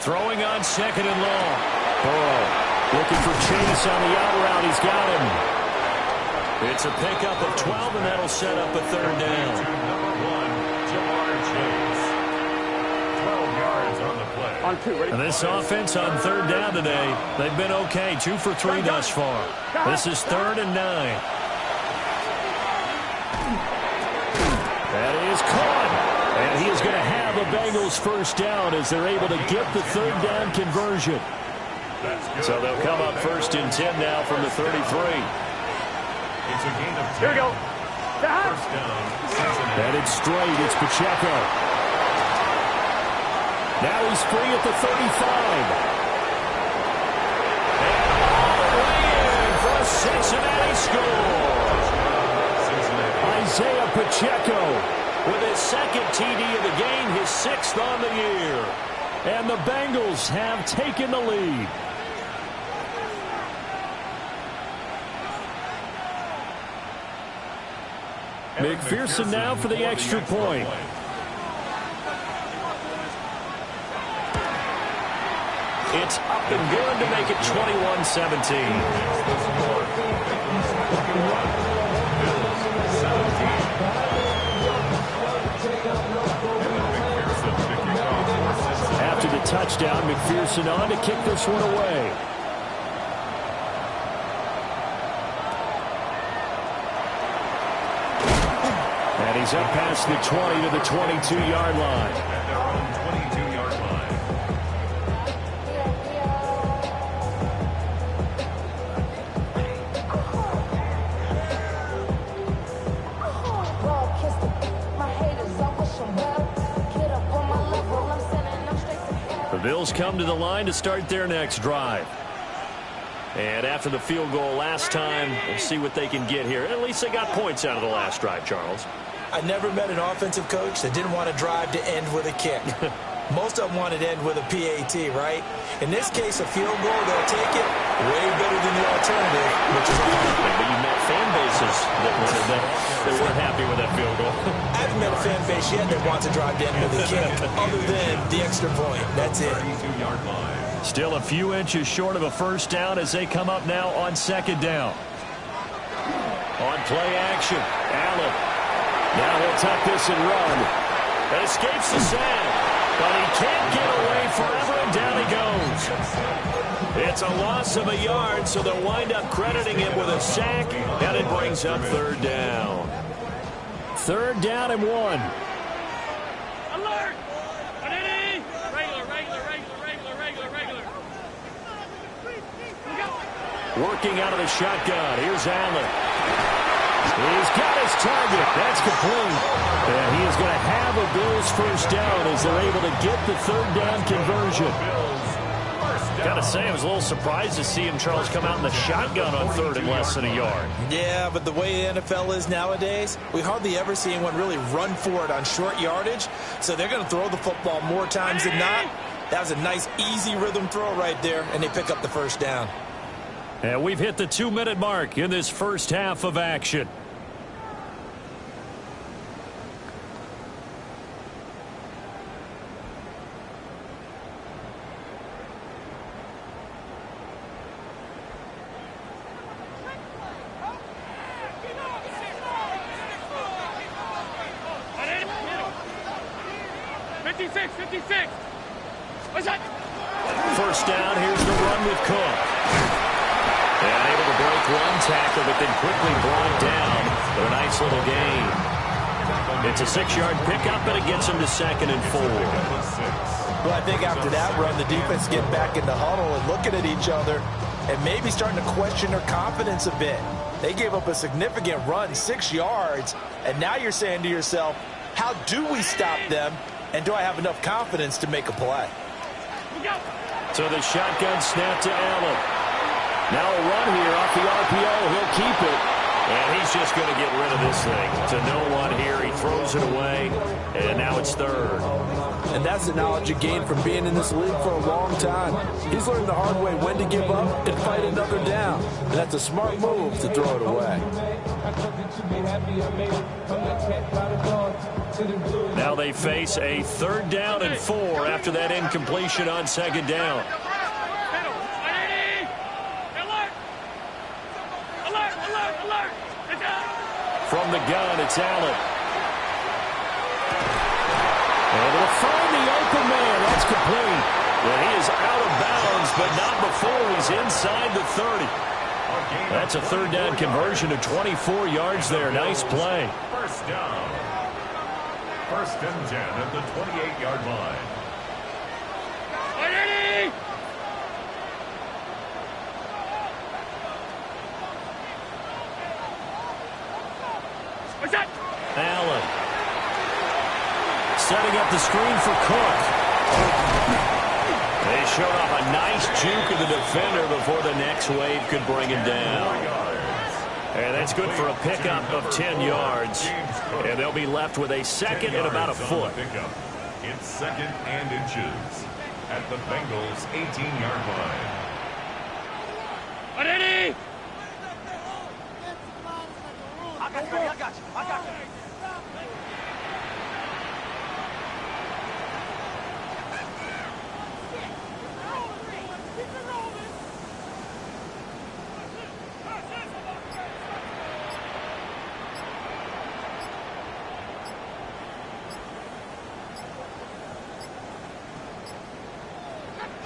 Throwing on 2nd and long. Burrow. Looking for Chase on the out route. He's got him. It's a pickup of 12, and that'll set up a third down. Number 1, Jamar Chase. 12 yards on the play. On 2, ready? And this offense on third down today, they've been okay. 2 for 3 thus far. This is 3rd and 9. That is caught. And he is going to have a Bengals first down as they're able to get the third down conversion. So they'll come up 1st and 10 now from the 33. It's a gain of 10. Here we go. First down, Cincinnati. Headed straight, it's Pacheco. Now he's free at the 35. And all the way in for a Cincinnati score. Isaiah Pacheco with his 2nd TD of the game, his 6th on the year. And the Bengals have taken the lead. McPherson now for the extra point. It's up and good to make it 21-17. After the touchdown, McPherson on to kick this one away. And he's up past the 20 to the 22-yard line. At their own 22-yard line. The Bills come to the line to start their next drive. And after the field goal last time, we'll see what they can get here. At least they got points out of the last drive, Charles. I never met an offensive coach that didn't want to drive to end with a kick. Most of them wanted to end with a PAT, right? In this case, a field goal, they'll take it way better than the alternative, which is a punt. But you met fan bases that weren't happy with that field goal. I haven't met a fan base yet that wants to drive to end with a kick, other than the extra point. That's it. 32-yard line. Still a few inches short of a first down as they come up now on 2nd down. On play action, Allen. Now he'll tuck this and run. And escapes the sack. But he can't get away forever, and down he goes. It's a loss of a yard, so they'll wind up crediting him with a sack, and it brings up 3rd down. 3rd down and 1. Alert! Regular. Working out of the shotgun. Here's Allen. He's got his target. That's complete. And he is going to have a Bills first down as they're able to get the 3rd down conversion. Got to say, I was a little surprised to see him, Charles, come out in the shotgun on 3rd and less than a yard. Yeah, but the way the NFL is nowadays, we hardly ever see anyone really run for it on short yardage. So they're going to throw the football more times than not. That was a nice, easy rhythm throw right there, and they pick up the first down. And we've hit the 2-minute mark in this first half of action. First down, here's the run with Cook. And able to break one tackle, but then quickly brought down for a nice little gain. It's a 6-yard pickup, and it gets him to 2nd and 4. Well, I think after that run, the defense getting back in the huddle and looking at each other and maybe starting to question their confidence a bit. They gave up a significant run, 6 yards, and now you're saying to yourself, how do we stop them, and do I have enough confidence to make a play? So the shotgun snap to Allen. Now a run here off the RPO. He'll keep it. And he's just going to get rid of this thing. To no one here. He throws it away. And now it's 3rd. And that's the knowledge you gain from being in this league for a long time. He's learned the hard way when to give up and fight another down. And that's a smart move to throw it away. Now they face a 3rd down and 4 after that incompletion on 2nd down. From the gun, it's Allen. Able to find the open man. That's complete. Well, he is out of bounds, but not before he's inside the 30. That's a third down conversion to 24 yards there. Nice play. First down. First and 10 at the 28-yard line. Allen. Setting up the screen for Cook. They showed off a nice juke of the defender before the next wave could bring him down. And that's good for a pickup of 10 yards. And they'll be left with a second and about a foot. It's second and inches at the Bengals' 18-yard line. I got you.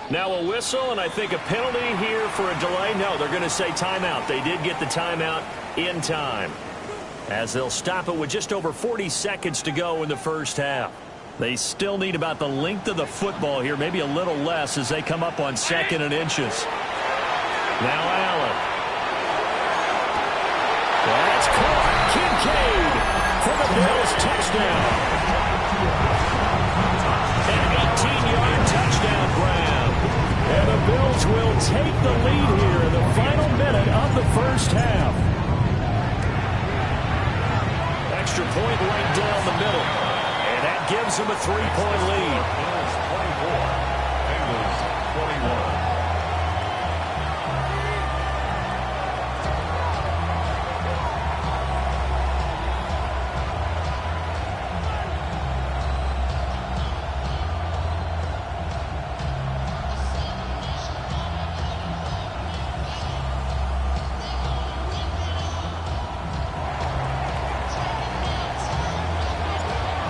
Now a whistle, and I think a penalty here for a delay. No, they're going to say timeout. They did get the timeout in time, as they'll stop it with just over 40 seconds to go in the first half. They still need about the length of the football here, maybe a little less as they come up on second and inches. Now Allen. That's caught. Kincaid for the Bills touchdown. An 18-yard touchdown grab. And the Bills will take the lead here in the final minute of the first half. Extra point right down the middle. And that gives them a 3-point lead. Bills 24, Bengals 21.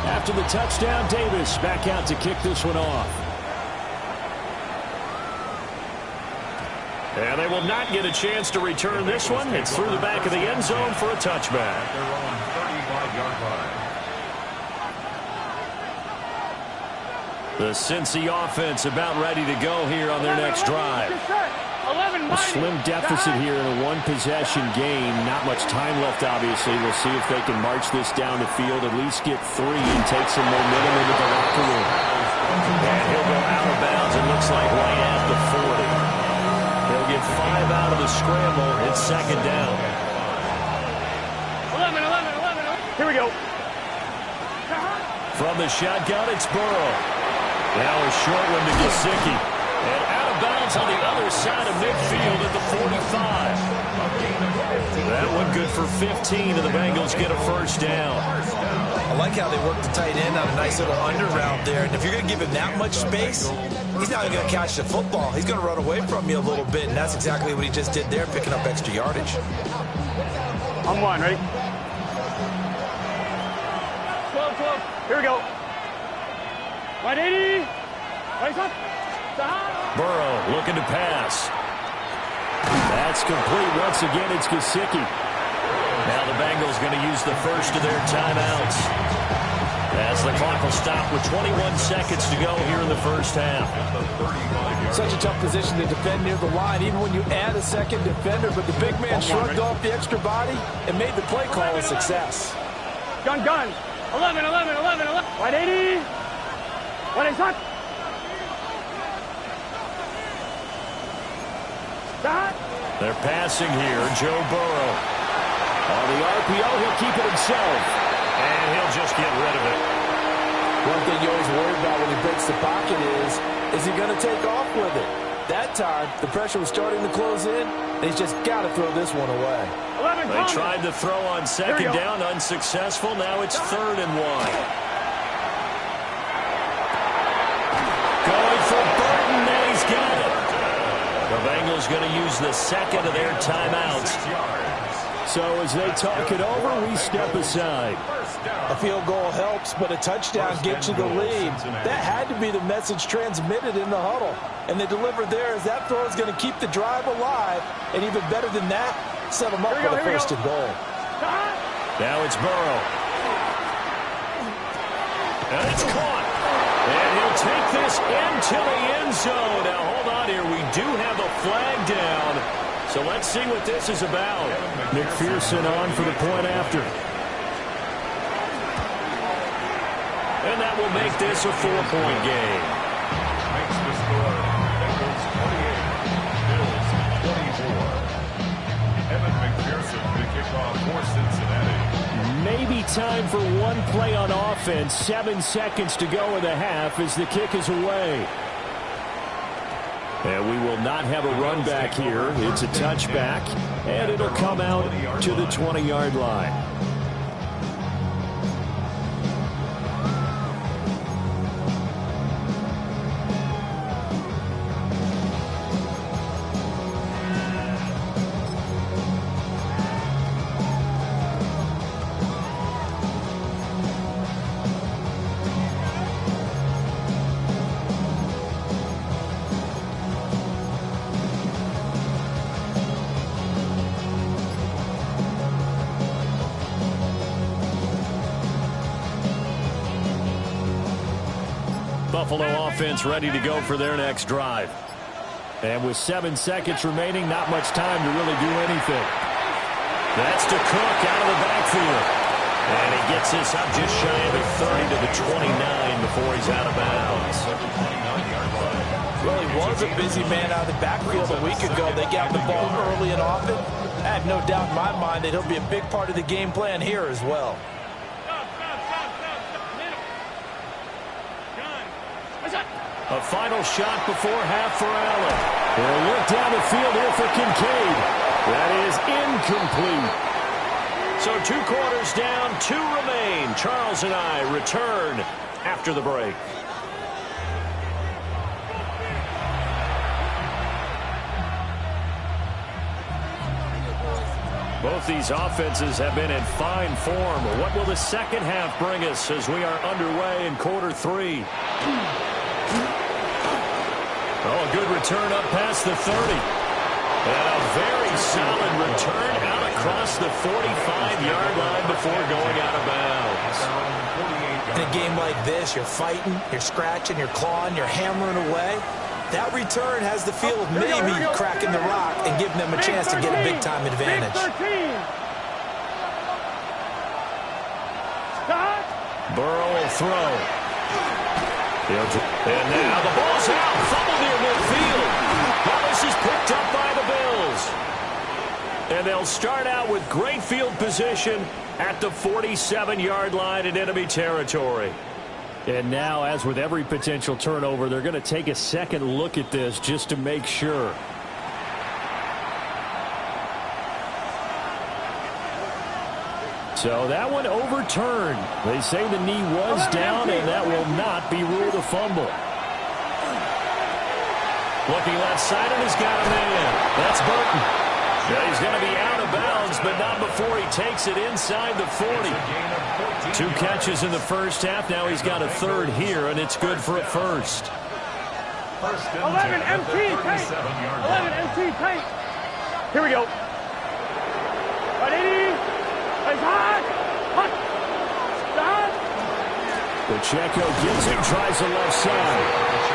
After the touchdown, Davis back out to kick this one off. And they will not get a chance to return this one. It's through the back of the end zone for a touchback. Their own 35-yard line. The Cincy offense about ready to go here on their next drive. A slim deficit here in a one-possession game. Not much time left, obviously. We'll see if they can march this down the field, at least get 3 and take some momentum into the locker room. And he'll go out of bounds, it looks like, right at the 40. He'll get 5 out of the scramble. It's second down. 11. Here we go. From the shotgun, it's Burrow. Now a short one to Gesicki. And out of bounds on the other side of midfield at the 45. That one good for 15, and the Bengals get a first down. I like how they work the tight end on a nice little under route there. And if you're going to give him that much space, he's not going to catch the football. He's going to run away from you a little bit, and that's exactly what he just did there, picking up extra yardage. On one, ready? 12. Here we go. 180. Right up. Burrow looking to pass. That's complete. Once again, it's Gesicki. Now the Bengals going to use the first of their timeouts, as the clock will stop with 21 seconds to go here in the first half. Such a tough position to defend near the line, even when you add a second defender, but the big man shrugged off the extra body and made the play call a success. Gun. 11. 180. 180. They're passing here. Joe Burrow. On the RPO, he'll keep it himself. And he'll just get rid of it. One thing you always worry about when he breaks the pocket is he going to take off with it? That time, the pressure was starting to close in, and he's just got to throw this one away. They tried to throw on second down, unsuccessful. Now it's 3rd and 1. Going for Burton, and he's got it. The Bengals going to use the second of their timeouts So as they talk it over, we step aside. A field goal helps, but a touchdown gets you the lead. That had to be the message transmitted in the huddle. And they delivered there as that throw is going to keep the drive alive. And even better than that, set them up for the first and goal. Now it's Burrow. And it's caught. And he'll take this into the end zone. Now, hold on here. We do have a flag down. So let's see what this is about. McPherson on for the point after. And that will make this a 4-point game. Makes the score Bengals 28, Bills 24. Evan McPherson to kick off for Cincinnati. Maybe time for one play on offense. 7 seconds to go in the half as the kick is away. And we will not have a run back here. It's a touchback, and it'll come out to the 20-yard line. Buffalo offense ready to go for their next drive. And with 7 seconds remaining, not much time to really do anything. That's to Cook out of the backfield. And he gets this up just shy of the 30 to the 29 before he's out of bounds. Well, he was a busy man out of the backfield a week ago. They got the ball early and often. I have no doubt in my mind that he'll be a big part of the game plan here as well. A final shot before half for Allen. They'll look down the field here for Kincaid. That is incomplete. So 2 quarters down, 2 remain. Charles and I return after the break. Both these offenses have been in fine form. What will the second half bring us as we are underway in quarter 3? Oh, a good return up past the 30. And a very solid return out across the 45-yard line before going out of bounds. In a game like this, you're fighting, you're scratching, you're clawing, you're hammering away. That return has the feel of maybe cracking the rock and giving them a chance to get a big-time advantage. Burrow will throw. And now the ball's out. Fumble near midfield. Now this is picked up by the Bills. And they'll start out with great field position at the 47-yard line in enemy territory. And now, as with every potential turnover, they're going to take a second look at this just to make sure. So that one overturned. They say the knee was down, and that will not be ruled a fumble. Looking left side, and he's got a man. That's Burton. Yeah, he's going to be out of bounds, but not before he takes it inside the 40. 2 catches in the first half. Now he's got a third here, and it's good for a first. 11 MT, tight. 11 MT, tight. Here we go. 180. Pacheco gives him, tries the left side.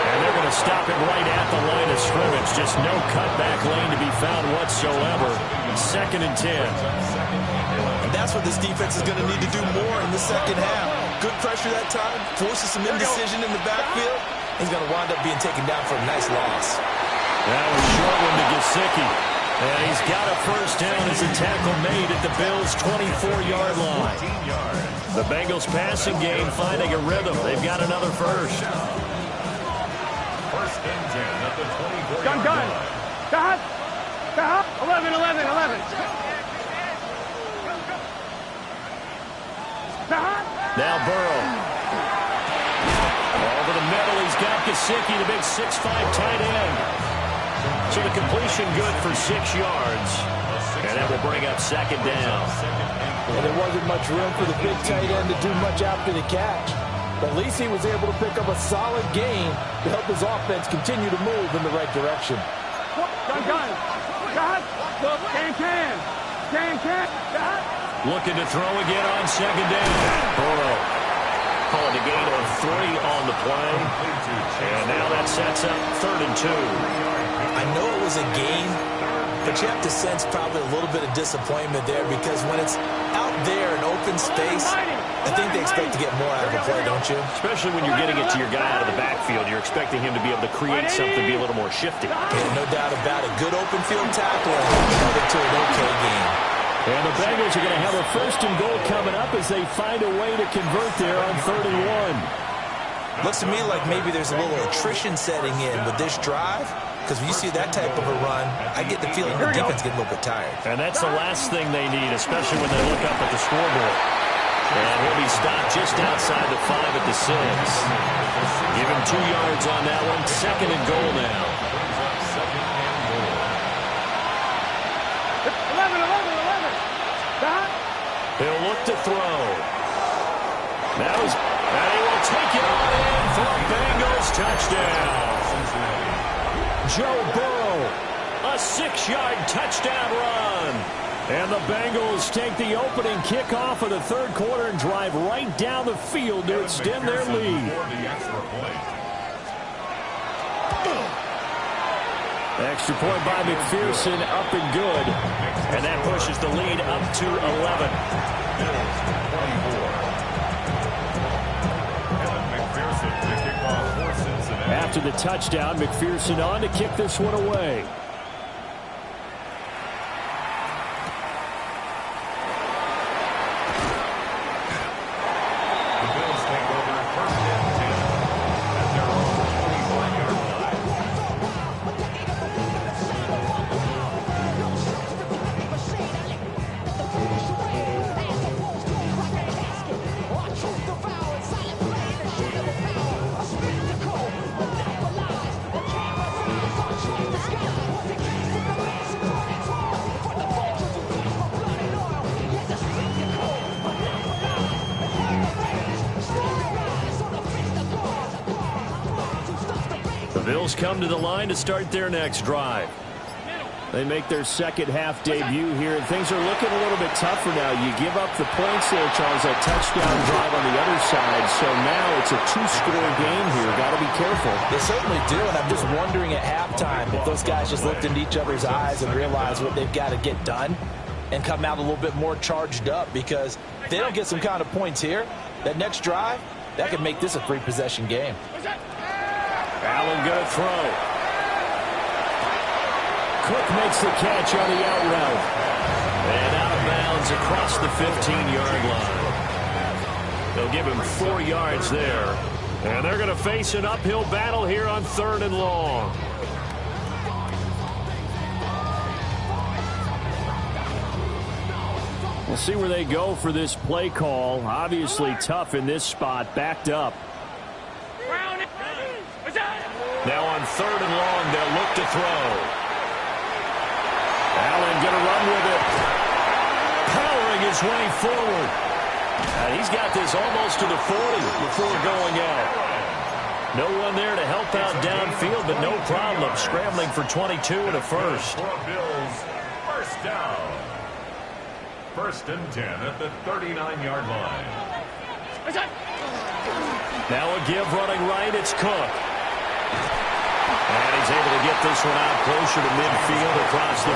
And they're going to stop it right at the line of scrimmage. Just no cutback lane to be found whatsoever. 2nd and 10. And that's what this defense is going to need to do more in the second half. Good pressure that time, forces some indecision in the backfield. He's going to wind up being taken down for a nice loss. That was short one to Gesicki. And he's got a first down as a tackle made at the Bills' 24-yard line. The Bengals passing game finding a rhythm. They've got another first. First and 10 at the 24-yard line. Got 11. Now Burrow. Over the middle, he's got Gesicki, the big 6'5" tight end. So the completion good for 6 yards. And And that will bring up second down. And there wasn't much room for the big tight end to do much after the catch. But at least he was able to pick up a solid gain to help his offense continue to move in the right direction. Gun. Can. Looking to throw again on second down. Burrow calling a gain of 3 on the play. And now that sets up 3rd and 2. I know it was a gain, but you have to sense probably a little bit of disappointment there because when it's out there in open space, I think they expect to get more out of the play, don't you? Especially when you're getting it to your guy out of the backfield. You're expecting him to be able to create something, be a little more shifty. Yeah, no doubt about it. Good open field tackle and held it to an okay game. And the Bengals are going to have a 1st and goal coming up as they find a way to convert there on 3rd and 1. Looks to me like maybe there's a little attrition setting in with this drive. Because when you see that type of a run, I get the feeling the defense get a little bit tired. And that's the last thing they need, especially when they look up at the scoreboard. And he'll be stopped just outside the 5 at the 6. Give him 2 yards on that one. 2nd and goal now. 11. He'll look to throw. And he will take it on in for a Bengals touchdown. Joe Burrow, a 6-yard touchdown run. And the Bengals take the opening kickoff of the 3rd quarter and drive right down the field to extend their lead. Extra point by McPherson, up and good. And that pushes the lead up to 11. After the touchdown, McPherson on to kick this one away. Bills come to the line to start their next drive. They make their second half debut here, and things are looking a little bit tougher now. You give up the points there, Charles, that touchdown drive on the other side. So now it's a 2-score game here. Got to be careful. They certainly do, and I'm just wondering at halftime if those guys just looked into each other's eyes and realized what they've got to get done and come out a little bit more charged up, because if they don't get some kind of points here, that next drive, that could make this a 3-possession game. Allen going to throw. Cook makes the catch on the out route. And out of bounds across the 15-yard line. They'll give him 4 yards there. And they're going to face an uphill battle here on 3rd and long. We'll see where they go for this play call. Obviously tough in this spot, backed up. Now on 3rd and long, they'll look to throw. Allen going to run with it. Powering his way forward. And he's got this almost to the 40 before going out. No one there to help out downfield, but no problem. Scrambling for 22 and a first. Bills, first down. 1st and 10 at the 39-yard line. Now a give running right. It's Cook. And he's able to get this one out closer to midfield across the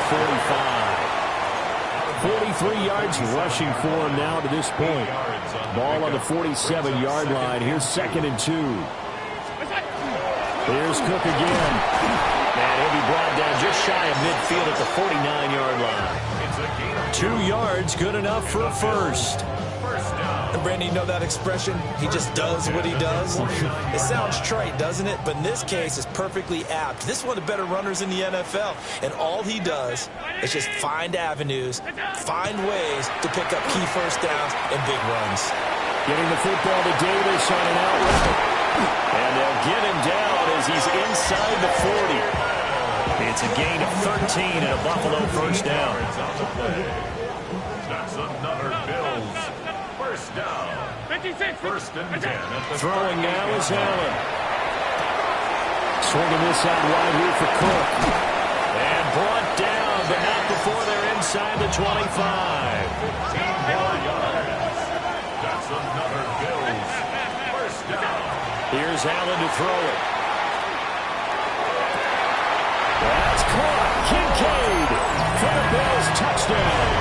45. 43 yards rushing for him now to this point. Ball on the 47-yard line. Here's 2nd and 2. Here's Cook again. And he'll be brought down just shy of midfield at the 49-yard line. 2 yards, good enough for a first. And Brandon, you know that expression? He just does what he does. It sounds trite, doesn't it? But in this case, it's perfectly apt. This is one of the better runners in the NFL. And all he does is just find avenues, find ways to pick up key first downs and big runs. Getting the football to Davis on an out route. And they'll get him down as he's inside the 40. It's a gain of 13 and a Buffalo first down. That's another Bills first down. 56. First and 10. Throwing now is Allen. Swinging this out wide here for Cook. And brought down, but not before they're inside the 25. 15 more yards. That's another Bills first down. Here's Allen to throw it. That's caught. Kincaid for the Bills touchdown.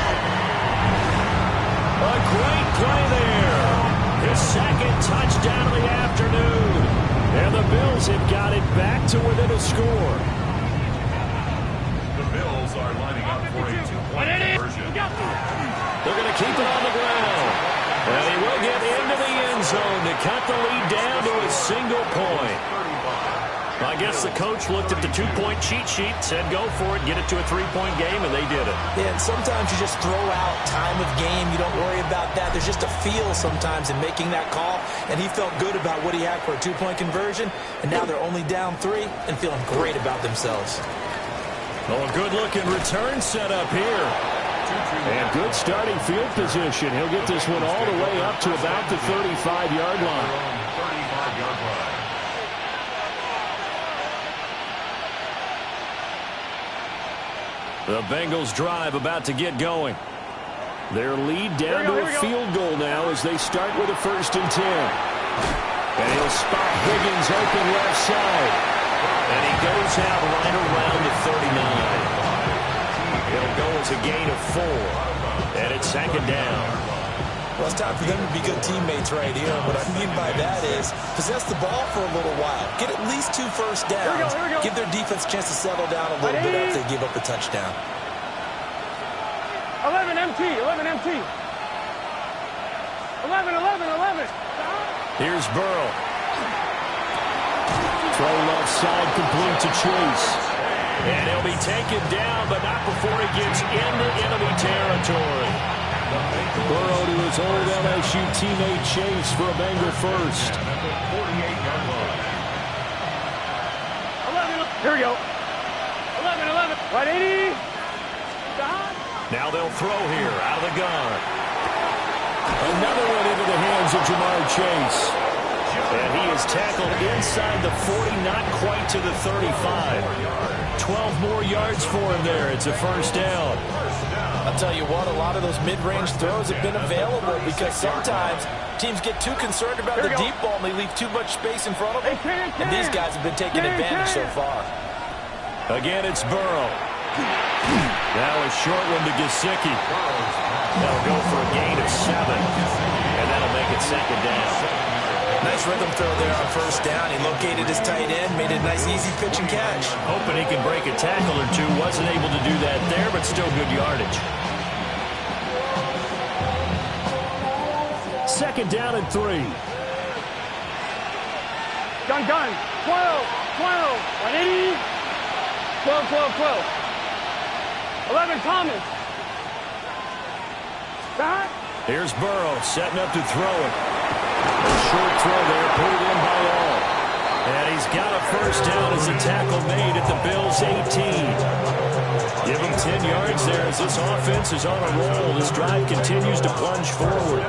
A great play there. His second touchdown of the afternoon. And the Bills have got it back to within a score. The Bills are lining up for a two-point conversion. They're going to keep it on the ground. And he will get into the end zone to cut the lead down to a single point. I guess the coach looked at the two-point cheat sheet, said go for it, get it to a three-point game, and they did it. Yeah, and sometimes you just throw out time of game. You don't worry about that. There's just a feel sometimes in making that call, and he felt good about what he had for a two-point conversion, and now they're only down 3 and feeling great about themselves. Oh, a good-looking return set up here. And good starting field position. He'll get this one all the way up to about the 35-yard line. 35-yard line. The Bengals drive about to get going. Their lead down to a field goal now as they start with a 1st and 10. And he'll spot Higgins open left side. And he goes out right around the 39. It'll go as a gain of 4. And it's 2nd down. Well, it's time for them to be good teammates right here. What I mean by that is possess the ball for a little while. Get at least 2 first downs. Here we go. Give their defense a chance to settle down a little bit after they give up the touchdown. 11 MT. 11 MT. 11. Here's Burrow. Throw left side complete to Chase. And he'll be taken down, but not before he gets into enemy territory. Burrow to his old LSU teammate Chase for a Bengal first. 48-yard line. 11. Here we go. 11. Right 80. Stop. Now they'll throw here out of the gun. Another one into the hands of Jamar Chase. And he is tackled inside the 40, not quite to the 35. 12 more yards for him there. It's a first down. I'll tell you what, a lot of those mid-range throws have been available because sometimes teams get too concerned about the deep ball and they leave too much space in front of them. And these guys have been taking advantage so far. Again, it's Burrow. Now a short one to Gesicki. That'll go for a gain of 7. And that'll make it 2nd down. Nice rhythm throw there on first down. He located his tight end, made a nice easy pitch and catch. Hoping he can break a tackle or two. Wasn't able to do that there, but still good yardage. 2nd down and 3. Gun. 12. 180. 12. 11 Thomas. Stop. Here's Burrow setting up to throw it. A short throw there, pulled in by all. And he's got a first down as a tackle made at the Bills' 18. Give him 10 yards there as this offense is on a roll. This drive continues to plunge forward.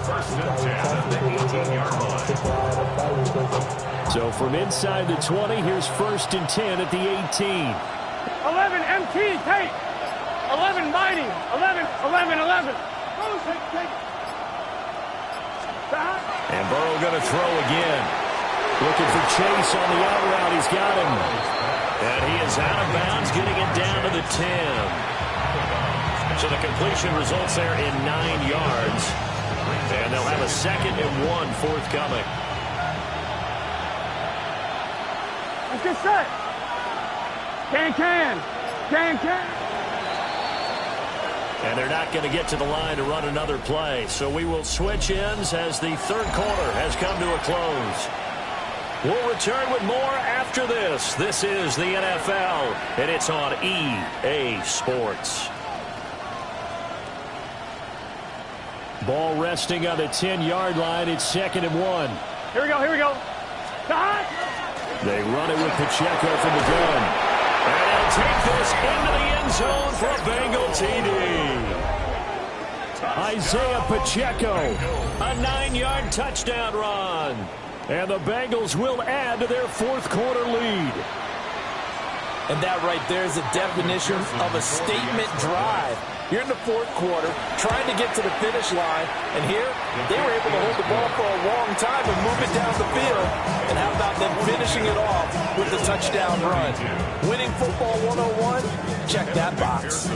1st and 10 at the 18-yard line. So from inside the 20, here's 1st and 10 at the 18. 11 MT. Take. 11 Mighty. 11. Take. And Burrow going to throw again. Looking for Chase on the out route. He's got him. And he is out of bounds, getting it down to the 10. So the completion results there in 9 yards. And they'll have a 2nd and 1 forthcoming. Let's get set. Can. And they're not going to get to the line to run another play. So we will switch ends as the 3rd quarter has come to a close. We'll return with more after this. This is the NFL, and it's on EA Sports. Ball resting on the 10-yard line. It's 2nd and 1. Here we go. Stop. They run it with Pacheco from the gun. take this into the end zone for a Bengal TD. Isaiah Pacheco, a 9-yard touchdown run. And the Bengals will add to their fourth quarter lead. And that right there is the definition of a statement drive. You're in the fourth quarter, trying to get to the finish line, and here they were able to hold the ball for a long time and move it down the field. And how about them finishing it off with the touchdown run? Winning football 101? Check that box.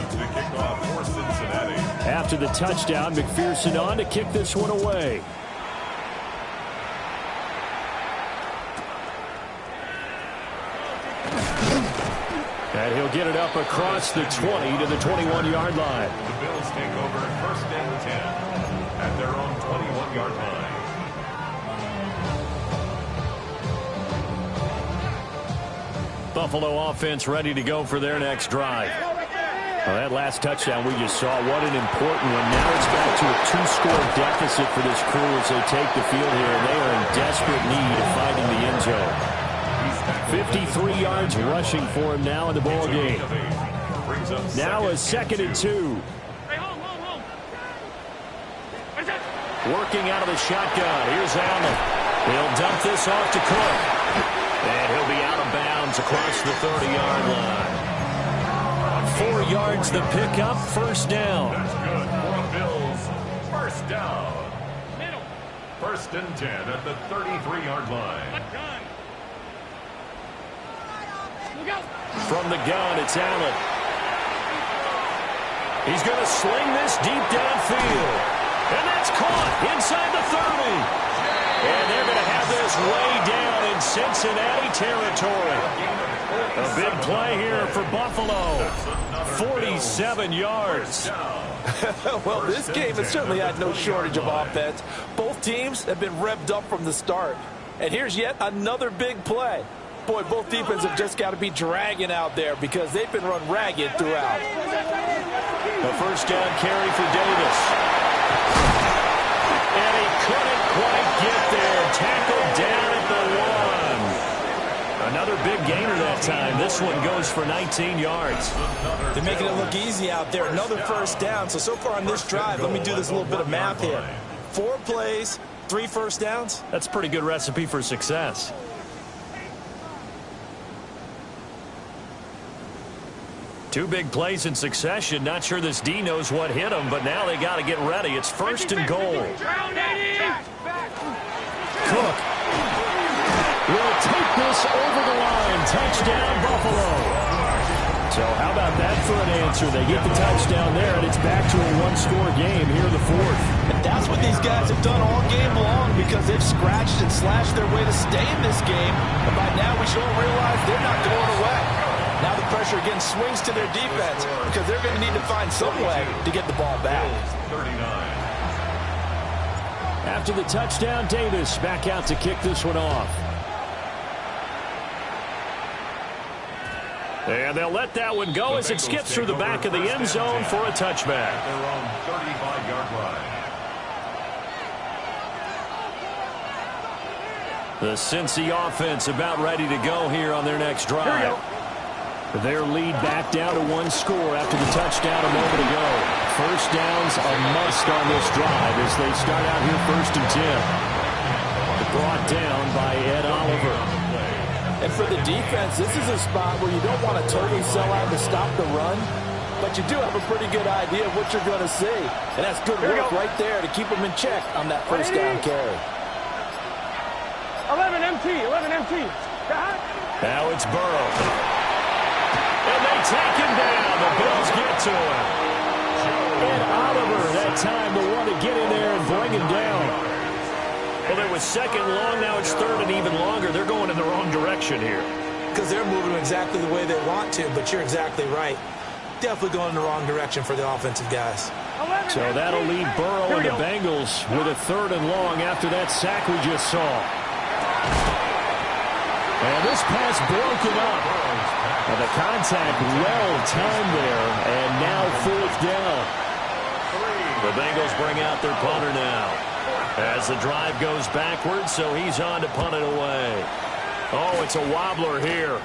After the touchdown, McPherson on to kick this one away. And he'll get it up across the 20 to the 21-yard line. The Bills take over 1st and 10 at their own 21-yard line. Buffalo offense ready to go for their next drive. Well, that last touchdown we just saw, what an important one. Now it's back to a 2-score deficit for this crew as they take the field here, and they are in desperate need of finding the end zone. 53 yards rushing for him now in the ball game. Now a 2nd and 2. Working out of the shotgun. Here's Allen. He'll dump this off to Cook. And he'll be out of bounds across the 30-yard line. 4 yards the pickup, 1st down. That's good for the Bills. 1st down. 1st and 10 at the 33-yard line. From the gun, it's Allen. He's going to sling this deep downfield. And that's caught inside the 30. And they're going to have this way down in Cincinnati territory. A big play here for Buffalo. 47 yards. Well, this game has certainly had no shortage of offense. Both teams have been revved up from the start. And here's yet another big play. Boy, both defenses have just got to be dragging out there because they've been run ragged throughout. A 1st down carry for Davis. And he couldn't quite get there. Tackled down at the 1. Another big gainer that time. This one goes for 19 yards. They're making it look easy out there. Another 1st down. So far on this drive, let me do this little bit of math here. 4 plays, 3 1st downs. That's a pretty good recipe for success. Two big plays in succession. Not sure this D knows what hit him, but now they got to get ready. It's 1st and goal. Cook will take this over the line. Touchdown, Buffalo. So how about that for an answer? They get the touchdown there, and it's back to a 1-score game here in the 4th. And that's what these guys have done all game long because they've scratched and slashed their way to stay in this game. And by now we should all realize they're not going away. Now the pressure again swings to their defense because they're going to need to find some way to get the ball back. 39. After the touchdown, Davis back out to kick this one off. And they'll let that one go as it skips through the back of the end zone for a touchback. Their own 35-yard line. The Cincy offense about ready to go here on their next drive. Their lead back down to 1 score after the touchdown a moment ago. 1st downs a must on this drive as they start out here 1st and 10. Brought down by Ed Oliver. And for the defense, this is a spot where you don't want to totally sell out to stop the run, but you do have a pretty good idea of what you're going to see. And that's good work right there to keep them in check on that 1st down carry. 11 MT. Now it's Burrow. And they take him down. The Bills get to him. And Oliver, that time, the one to get in there and bring him down. Well, it was 2nd long. Now it's 3rd and even longer. They're going in the wrong direction here. Because they're moving exactly the way they want to, but you're exactly right. Definitely going in the wrong direction for the offensive guys. So that'll leave Burrow and the Bengals with a 3rd and long after that sack we just saw. And this pass broken up. And the contact well timed there. And now 4th down. The Bengals bring out their punter now. As the drive goes backwards, so he's on to punt it away. Oh, it's a wobbler here.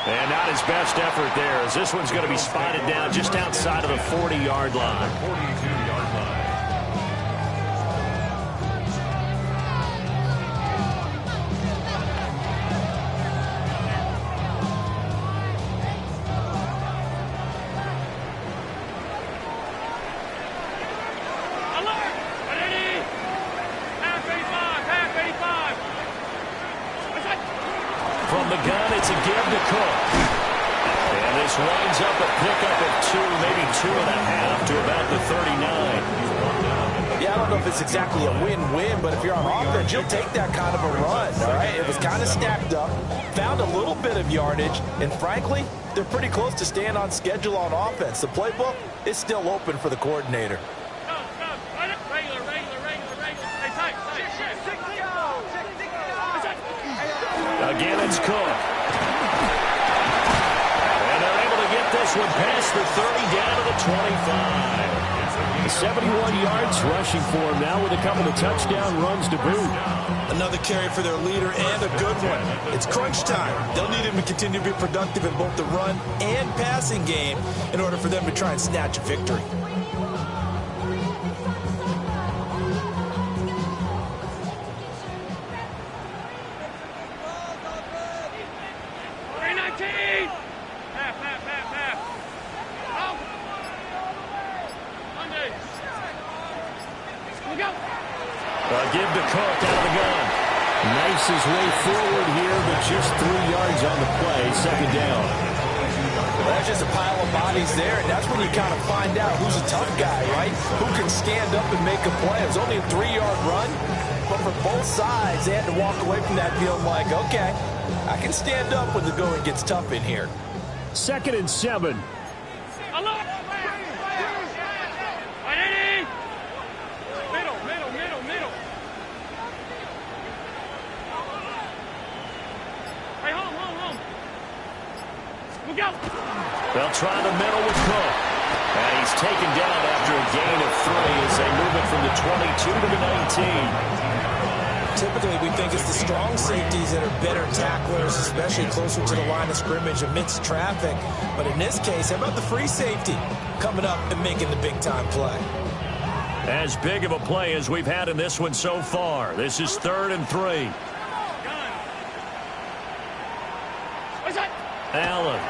And not his best effort there, as this one's going to be spotted down just outside of the 40-yard line. 42-yard line. From the gun, it's a give to Cook. And this winds up a pickup of 2, maybe 2.5 to about the 39. Yeah, I don't know if it's exactly a win-win, but if you're on offense, you'll take that kind of a run, all right? It was kind of stacked up, found a little bit of yardage, and frankly, they're pretty close to staying on schedule on offense. The playbook is still open for the coordinator. Again, it's Cook. And they're able to get this one past the 30 down to the 25. 71 yards rushing for him now with a couple of touchdown runs to boot. Another carry for their leader and a good one. It's crunch time. They'll need him to continue to be productive in both the run and passing game in order for them to try and snatch a victory. Give to Cook out of the gun. Nice his way forward here, but just 3 yards on the play, second down. Well, that's just a pile of bodies there, and that's when you kind of find out who's a tough guy, right? Who can stand up and make a play. It was only a 3-yard run, but for both sides, they had to walk away from that feeling like, okay, I can stand up when the going gets tough in here. 2nd and 7. They'll try the middle with Cook. And he's taken down after a gain of 3 as they move it from the 22 to the 19. Typically, we think it's the strong safeties that are better tacklers, especially closer to the line of scrimmage amidst traffic. But in this case, how about the free safety coming up and making the big-time play? As big of a play as we've had in this one so far. This is 3rd and 3. Allen.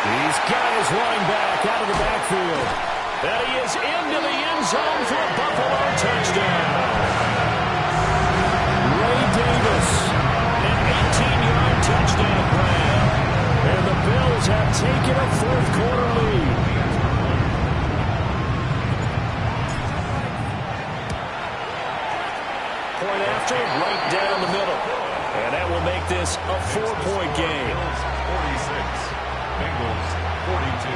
He's got his running back out of the backfield. And he is into the end zone for a Buffalo touchdown. Ray Davis, an 18-yard touchdown grab. And the Bills have taken a 4th-quarter lead. Point after, right down the middle. And that will make this a 4-point game. 46. Bengals 42.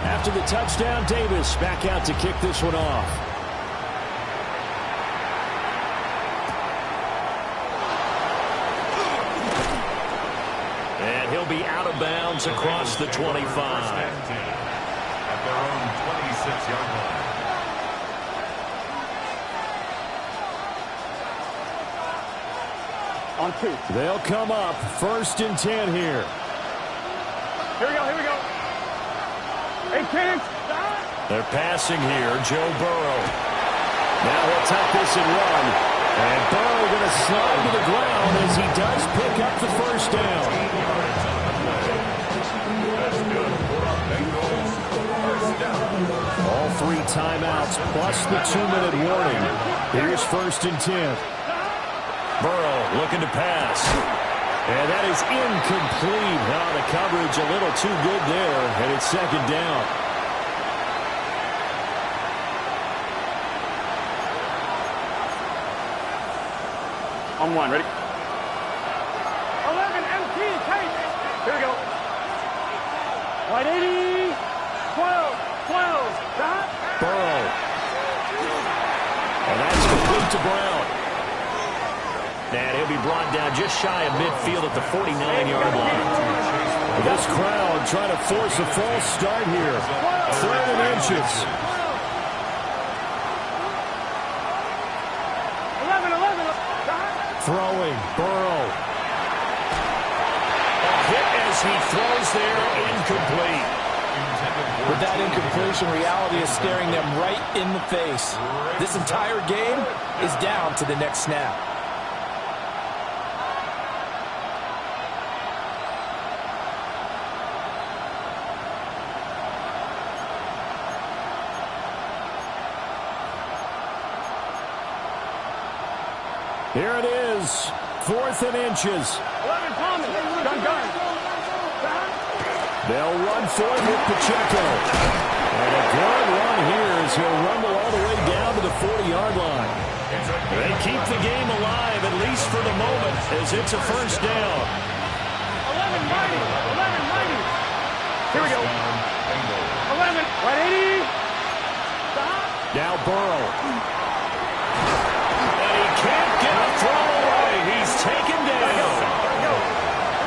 After the touchdown, Davis back out to kick this one off. And he'll be out of bounds across the 25. At their own 26-yard line. On 2. They'll come up 1st and 10 here. Here we go, here we go. 8 kids. They're passing here, Joe Burrow. Now he'll tuck this and run. And Burrow going to slide to the ground as he does pick up the 1st down. All 3 timeouts plus the 2-minute warning. Here's 1st and 10. Burrow looking to pass. And that is incomplete. Now the coverage a little too good there, and it's 2nd down. On 1, ready? 11, MT, tight. Here we go. Wide 80, 12, stop. Burrow. And that's complete to Brown. And he'll be brought down just shy of midfield at the 49-yard line. This crowd trying to force a false start here. 3rd and inches. 11. throwing. Burrow. A hit as he throws there, incomplete. With that incompletion, reality is staring them right in the face. This entire game is down to the next snap. Here it is, 4th and inches. 11, Thomas. Gun. They'll run for it with Pacheco. And a good run here as he'll rumble all the way down to the 40-yard line. They keep the game alive, at least for the moment, as it's a first down. 11, mighty. Here we go. 11, right 80. Now Burrow. And he can't get a throw away. He's taken down.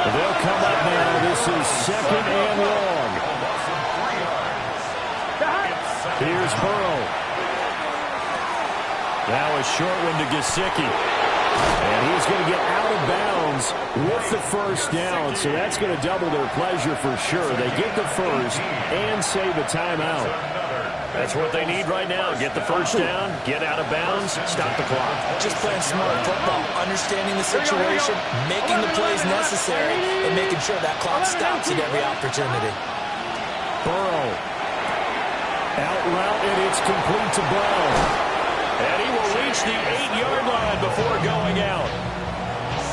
They'll come up now. This is 2nd and long. Here's Burrow. Now a short one to Gesicki. And he's going to get out of bounds with the first down. So that's going to double their pleasure for sure. They get the first and save a timeout. That's what they need right now. Get the first down, get out of bounds, stop the clock. Just playing smart football, understanding the situation, making the plays necessary, and making sure that clock stops at every opportunity. Burrow. Out route, and it's complete to Brown. And he will reach the 8-yard line before going out.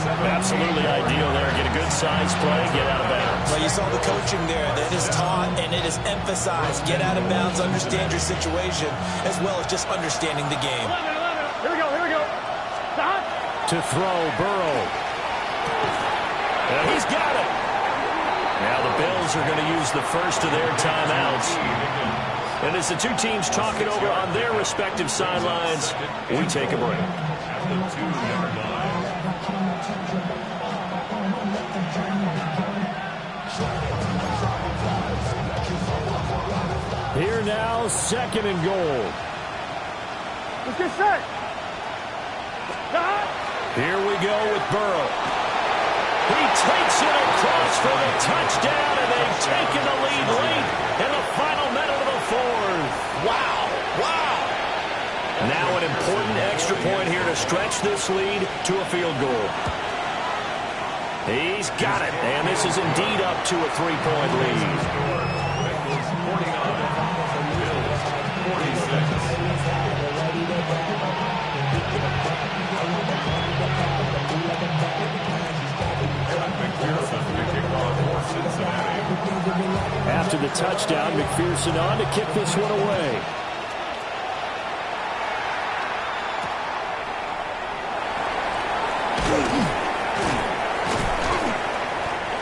Absolutely ideal there. Get a good size play, get out of bounds. Well, you saw the coaching there. That is taught and it is emphasized. Get out of bounds, understand your situation, as well as just understanding the game. 11. Here we go. Stop. To throw, Burrow. And he's got it. Now the Bills are going to use the first of their timeouts. And as the two teams talk it over on their respective sidelines, we take a break. At the 2-yard line. Here now, 2nd and goal. Let's get set. Here we go with Burrow. He takes it across for the touchdown, and they've taken the lead late in the final minute of the 4th. Wow. Now an important extra point here to stretch this lead to a field goal. He's got it, and this is indeed up to a 3-point lead. After the touchdown, McPherson on to kick this one away.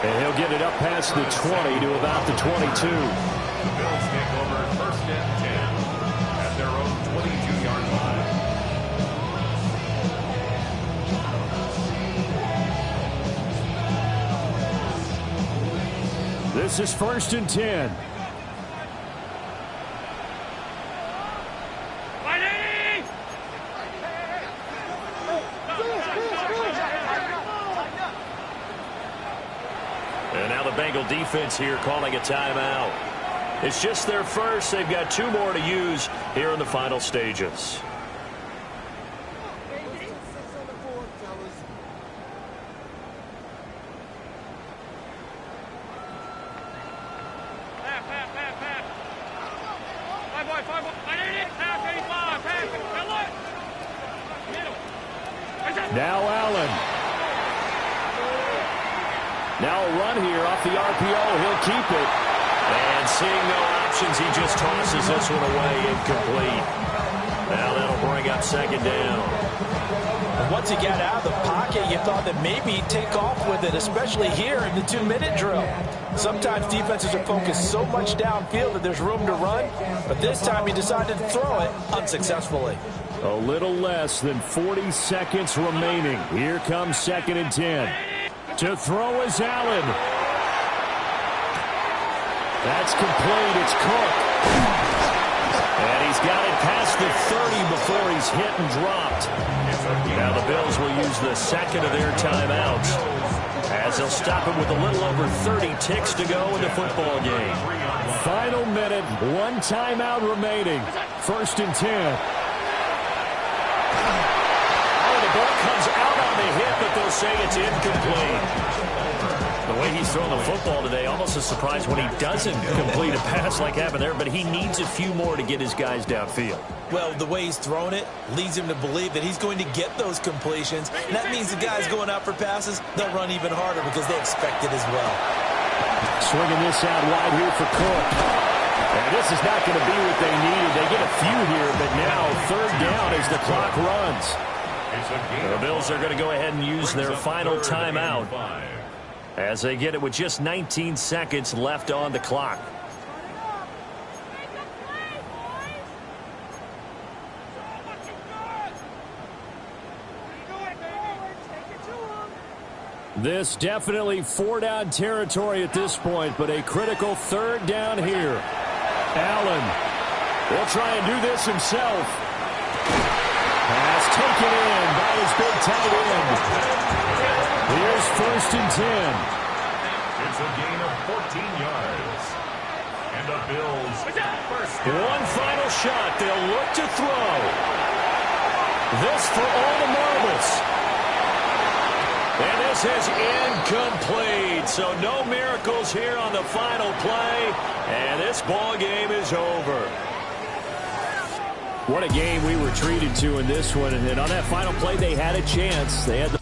And he'll get it up past the 20 to about the 22. The Bills take over 1st and 10 at their own 22-yard line. This is 1st and 10. And now the Bengal defense here calling a timeout. It's just their first. They've got 2 more to use here in the final stages. Now Allen. Now a run here off the RPO. He'll keep it. And seeing no options, he just tosses this one away, incomplete. Now that'll bring up 2nd down. And once he got out of the pocket, you thought that maybe he'd take off with it, especially here in the 2-minute drill. Sometimes defenses are focused so much downfield that there's room to run, but this time he decided to throw it unsuccessfully. A little less than 40 seconds remaining. Here comes 2nd and 10. To throw is Allen. That's complete. It's Cook. And he's got it past the 30 before he's hit and dropped. Now the Bills will use the second of their timeouts, as they'll stop it with a little over 30 ticks to go in the football game. Final minute, one timeout remaining. 1st and 10. Oh, the ball comes out on the hit, but they'll say it's incomplete. The way he's throwing the football today, almost a surprise when he doesn't complete a pass like happened there, but he needs a few more to get his guys downfield. Well, the way he's thrown it leads him to believe that he's going to get those completions. And that means the guys going out for passes, they'll run even harder because they expect it as well. Swinging this out wide here for Cook. And this is not going to be what they needed. They get a few here, but now 3rd down as the clock runs. The Bills are going to go ahead and use their final timeout as they get it with just 19 seconds left on the clock. This definitely 4-down territory at this point, but a critical 3rd down here. Allen will try and do this himself. Pass taken in by his big tight end. Here's 1st and 10. It's a gain of 14 yards. And the Bills first down. One final shot. They'll look to throw. This for all the marbles. And this is incomplete. So no miracles here on the final play. And this ball game is over. What a game we were treated to in this one. And on that final play, they had a chance. They had the